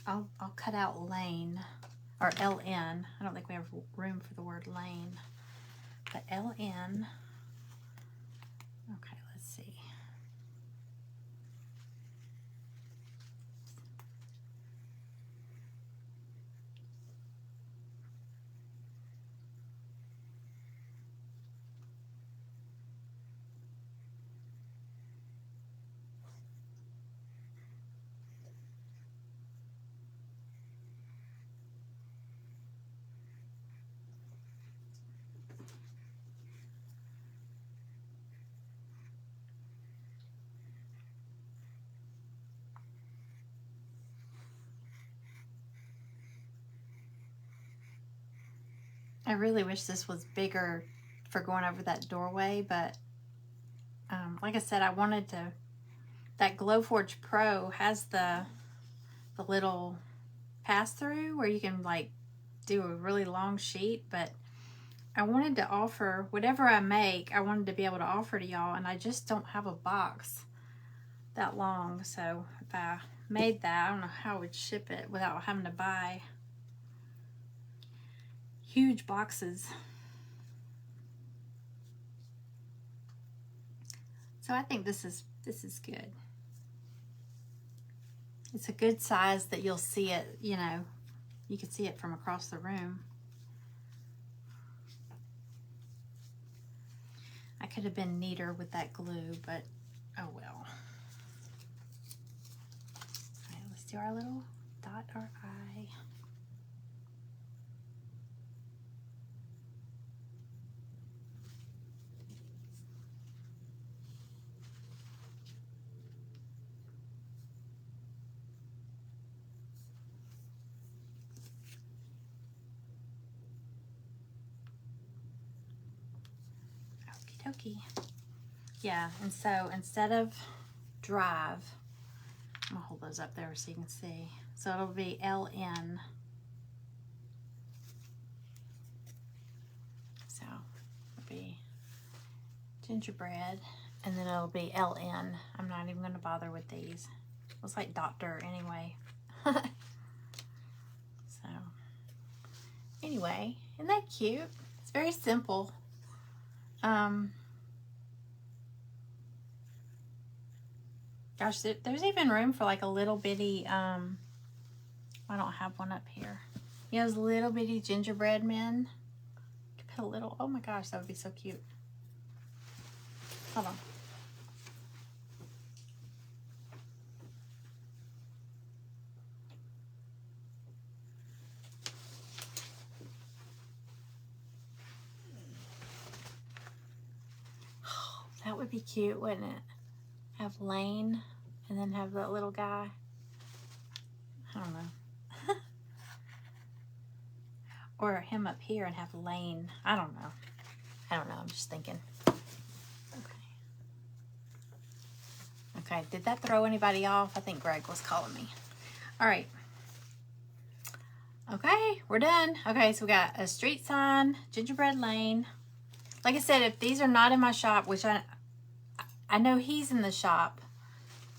I'll cut out Lane, or LN. I don't think we have room for the word Lane. put LN. Okay, let's see. I really wish this was bigger for going over that doorway, but like I said, I wanted to, that Glowforge Pro has the little pass-through where you can like do a really long sheet, but I wanted to offer, whatever I make, I wanted to be able to offer to y'all, and I just don't have a box that long, so if I made that, I don't know how I would ship it without having to buy huge boxes. So I think this is good. It's a good size that you'll see it, you know, you can see it from across the room. I could have been neater with that glue, but oh well. All right, let's do our little dot our eye. Okie dokie. Yeah, and so instead of drive, I'm gonna hold those up there so you can see. So it'll be LN. So it'll be gingerbread, and then it'll be LN. I'm not even gonna bother with these. Looks like doctor anyway. So anyway, isn't that cute? It's very simple. Gosh, there's even room for like a little bitty, I don't have one up here. You know, those little bitty gingerbread men. You could put a little, oh my gosh, that would be so cute. Hold on. Oh, that would be cute, wouldn't it? Have Lane and then have that little guy. I don't know. Or him up here and have Lane. I don't know. I'm just thinking. Okay, did that throw anybody off? I think Greg was calling me. All right. Okay, we're done. Okay, so we got a street sign, gingerbread lane. Like I said, if these are not in my shop, which I know he's in the shop.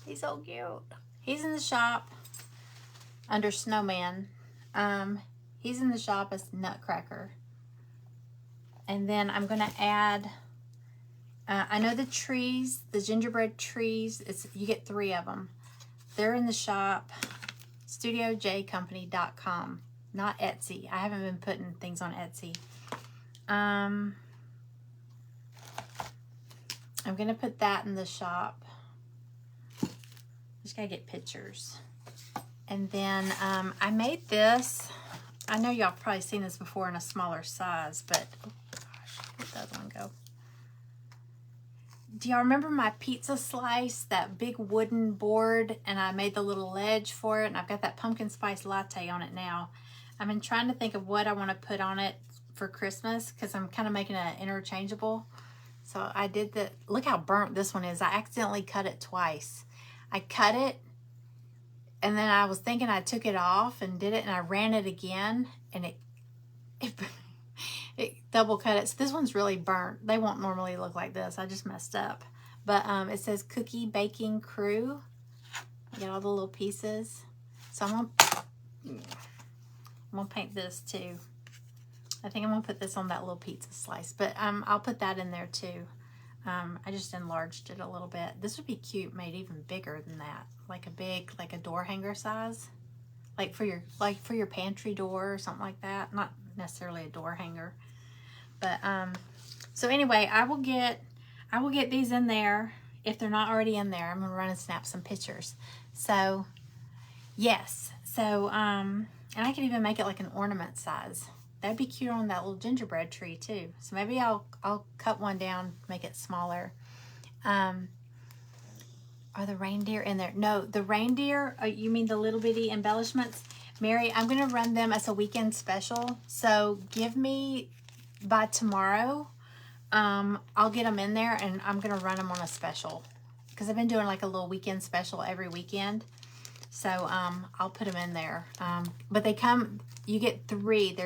He's so cute. He's in the shop under Snowman. He's in the shop as Nutcracker. And then I'm going to add, I know the trees, the gingerbread trees, you get 3 of them. They're in the shop, studiojcompany.com, not Etsy. I haven't been putting things on Etsy. I'm going to put that in the shop. Just got to get pictures. And then I made this. I know y'all probably seen this before in a smaller size, but oh gosh, where'd the other one go? Do y'all remember my pizza slice, that big wooden board, and I made the little ledge for it, and I've got that pumpkin spice latte on it now. I've been trying to think of what I want to put on it for Christmas because I'm kind of making it interchangeable. So I did the, look how burnt this one is. I accidentally cut it twice. I cut it, and then I was thinking I took it off and did it, and I ran it again, and it double cut it. So this one's really burnt. They won't normally look like this. I just messed up. But it says Cookie Baking Crew. You get all the little pieces. So I'm gonna paint this too. I think I'm going to put this on that little pizza slice. But I'll put that in there too. I just enlarged it a little bit. This would be cute made even bigger than that. Like a door hanger size. Like for your pantry door or something like that. Not necessarily a door hanger. But so anyway, I will get these in there. If they're not already in there, I'm gonna run and snap some pictures. So yes. So and I can even make it like an ornament size. That'd be cute on that little gingerbread tree too. So maybe I'll cut one down, make it smaller. Are the reindeer in there? No, the reindeer, you mean the little bitty embellishments? Mary, I'm going to run them as a weekend special. So give me by tomorrow. I'll get them in there and I'm going to run them on a special. Because I've been doing like a little weekend special every weekend. So I'll put them in there. But they come, you get 3.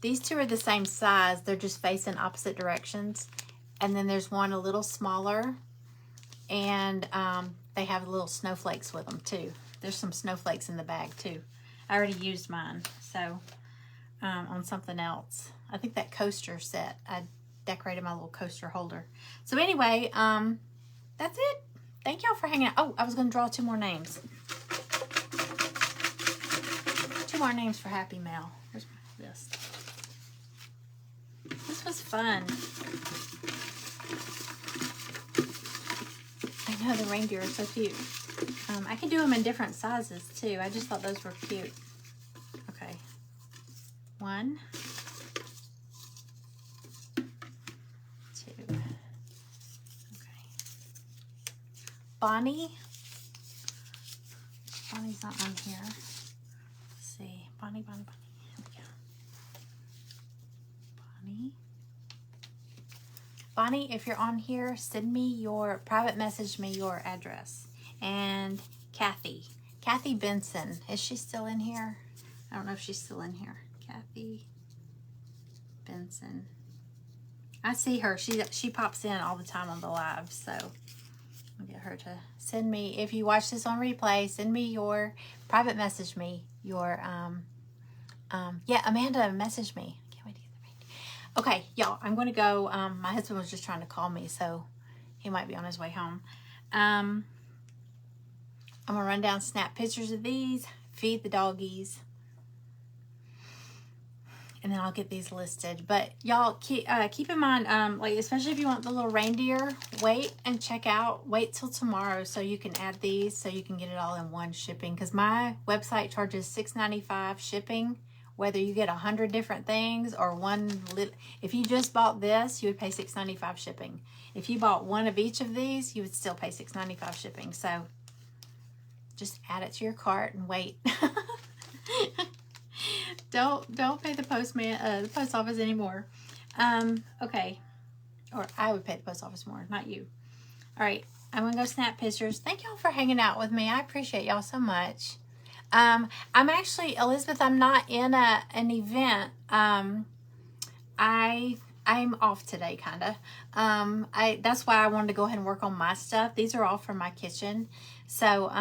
These 2 are the same size. They're just facing opposite directions. And then there's one a little smaller. And they have little snowflakes with them too. There's some snowflakes in the bag too. I already used mine. So on something else. I think that coaster set. I decorated my little coaster holder. So anyway, that's it. Thank y'all for hanging out. Oh, I was going to draw 2 more names. 2 more names for Happy Mail. Where's my list? This was fun. I know the reindeer are so cute. I can do them in different sizes too. I just thought those were cute. Okay. 1, 2. Okay. Bonnie. Bonnie's not on here. Let's see. Bonnie. Here we go. Bonnie. Bonnie, if you're on here, private message me your address. And Kathy Benson, is she still in here? I don't know if she's still in here. Kathy Benson. I see her. She pops in all the time on the live, so I'll get her to send me, if you watch this on replay, send me private message me your, yeah, Amanda, message me. Okay, y'all, I'm going to go. My husband was just trying to call me, so he might be on his way home. I'm going to run down, snap pictures of these, feed the doggies, and then I'll get these listed. But y'all, keep in mind, like especially if you want the little reindeer, wait till tomorrow so you can add these, so you can get it all in one shipping. Because my website charges $6.95 shipping. Whether you get 100 different things or one little, if you just bought this, you would pay $6.95 shipping. If you bought one of each of these, you would still pay $6.95 shipping. So just add it to your cart and wait. Don't pay the post office anymore. Okay. Or I would pay the post office more, not you. All right. I'm going to go snap pictures. Thank y'all for hanging out with me. I appreciate y'all so much. I'm actually, Elizabeth, I'm not in an event. I'm off today, kind of. That's why I wanted to go ahead and work on my stuff. These are all from my kitchen. So,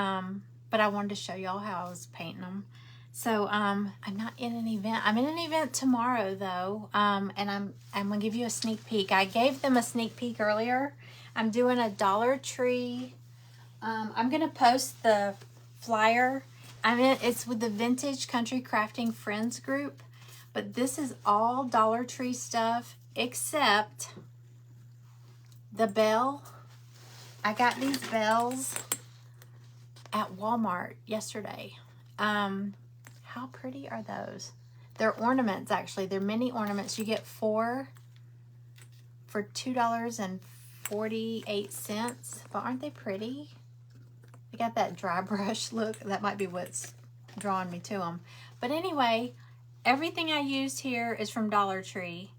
but I wanted to show y'all how I was painting them. So, I'm not in an event. I'm in an event tomorrow, though. And I'm going to give you a sneak peek. I gave them a sneak peek earlier. I'm doing a Dollar Tree. I'm going to post the flyer. It's with the Vintage Country Crafting Friends group, but this is all Dollar Tree stuff except the bell. I got these bells at Walmart yesterday. How pretty are those? They're ornaments, actually. They're mini ornaments. You get 4 for $2.48, but aren't they pretty? They got that dry brush look. That might be what's drawing me to them. But anyway, everything I used here is from Dollar Tree.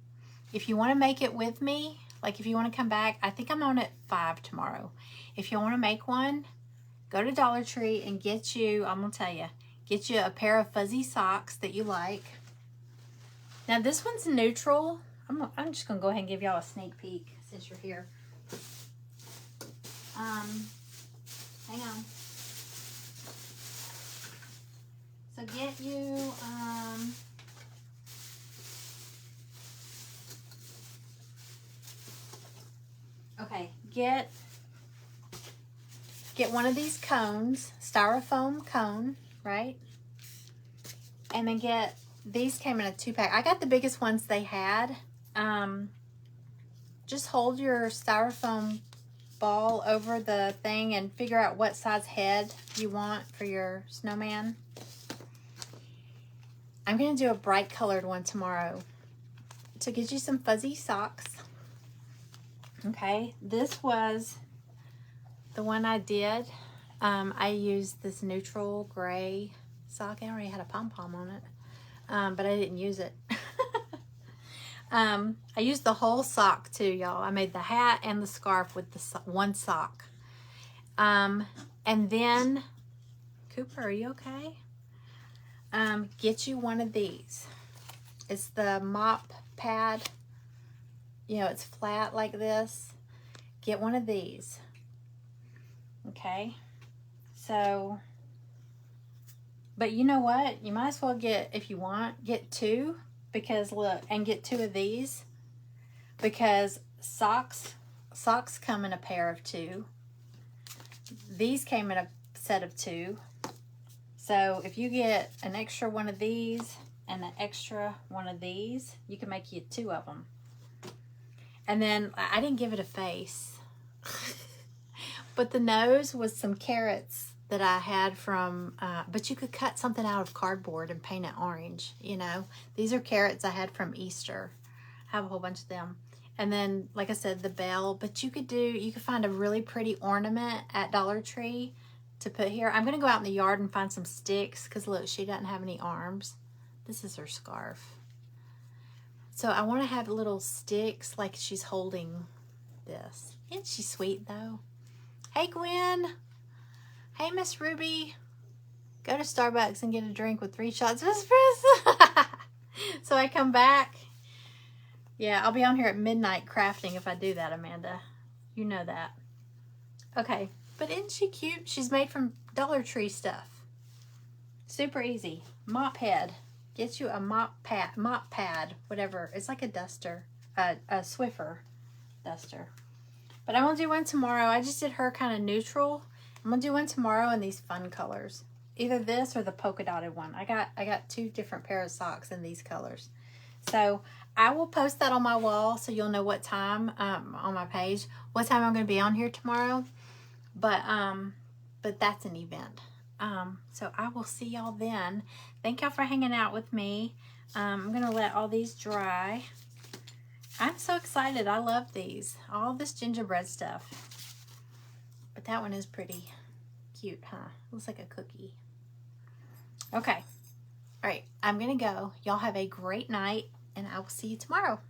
If you want to make it with me, like if you want to come back, I think I'm on at 5 tomorrow. If you want to make one, go to Dollar Tree and get you, I'm going to tell you, get you a pair of fuzzy socks that you like. Now this one's neutral. I'm just going to go ahead and give y'all a sneak peek since you're here. Hang on. So get you, get one of these cones, styrofoam cone, right? And then these came in a 2-pack. I got the biggest ones they had. Just hold your styrofoam ball over the thing and figure out what size head you want for your snowman. I'm going to do a bright colored one tomorrow to get you some fuzzy socks. Okay, this was the one I did. I used this neutral gray sock. I already had a pom-pom on it, but I didn't use it. I used the whole sock too, y'all. I made the hat and the scarf with the one sock. And then, Cooper, are you okay? Get you one of these. It's the mop pad. You know, it's flat like this. Get one of these. Okay. So, but you know what? You might as well get, if you want, get two. Because look, and get two of these. Because socks come in a pair of 2. These came in a set of 2. So if you get an extra one of these and an extra one of these, you can make you 2 of them. And then I didn't give it a face. But the nose was some carrots that I had from, but you could cut something out of cardboard and paint it orange, you know. These are carrots I had from Easter. I have a whole bunch of them. And then, like I said, the bell, but you could find a really pretty ornament at Dollar Tree to put here. I'm going to go out in the yard and find some sticks because look, she doesn't have any arms. This is her scarf. So I want to have little sticks like she's holding this. Isn't she sweet though? Hey, Gwen. Hey, Miss Ruby, go to Starbucks and get a drink with 3 shots of espresso. So I come back. Yeah, I'll be on here at midnight crafting if I do that, Amanda. You know that. Okay, but isn't she cute? She's made from Dollar Tree stuff. Super easy. Mop head. Get you a mop pad, whatever. It's like a duster, a Swiffer duster. But I'm going to do one tomorrow. I just did her kind of neutral. I'm gonna do one tomorrow in these fun colors. Either this or the polka dotted one. I got 2 different pairs of socks in these colors. So I will post that on my wall so you'll know what time, on my page, what time I'm gonna be on here tomorrow. But that's an event. So I will see y'all then. Thank y'all for hanging out with me. I'm gonna let all these dry. I'm so excited. I love these. All this gingerbread stuff. But that one is pretty cute, huh? Looks like a cookie. Okay. All right. I'm going to go. Y'all have a great night, and I will see you tomorrow.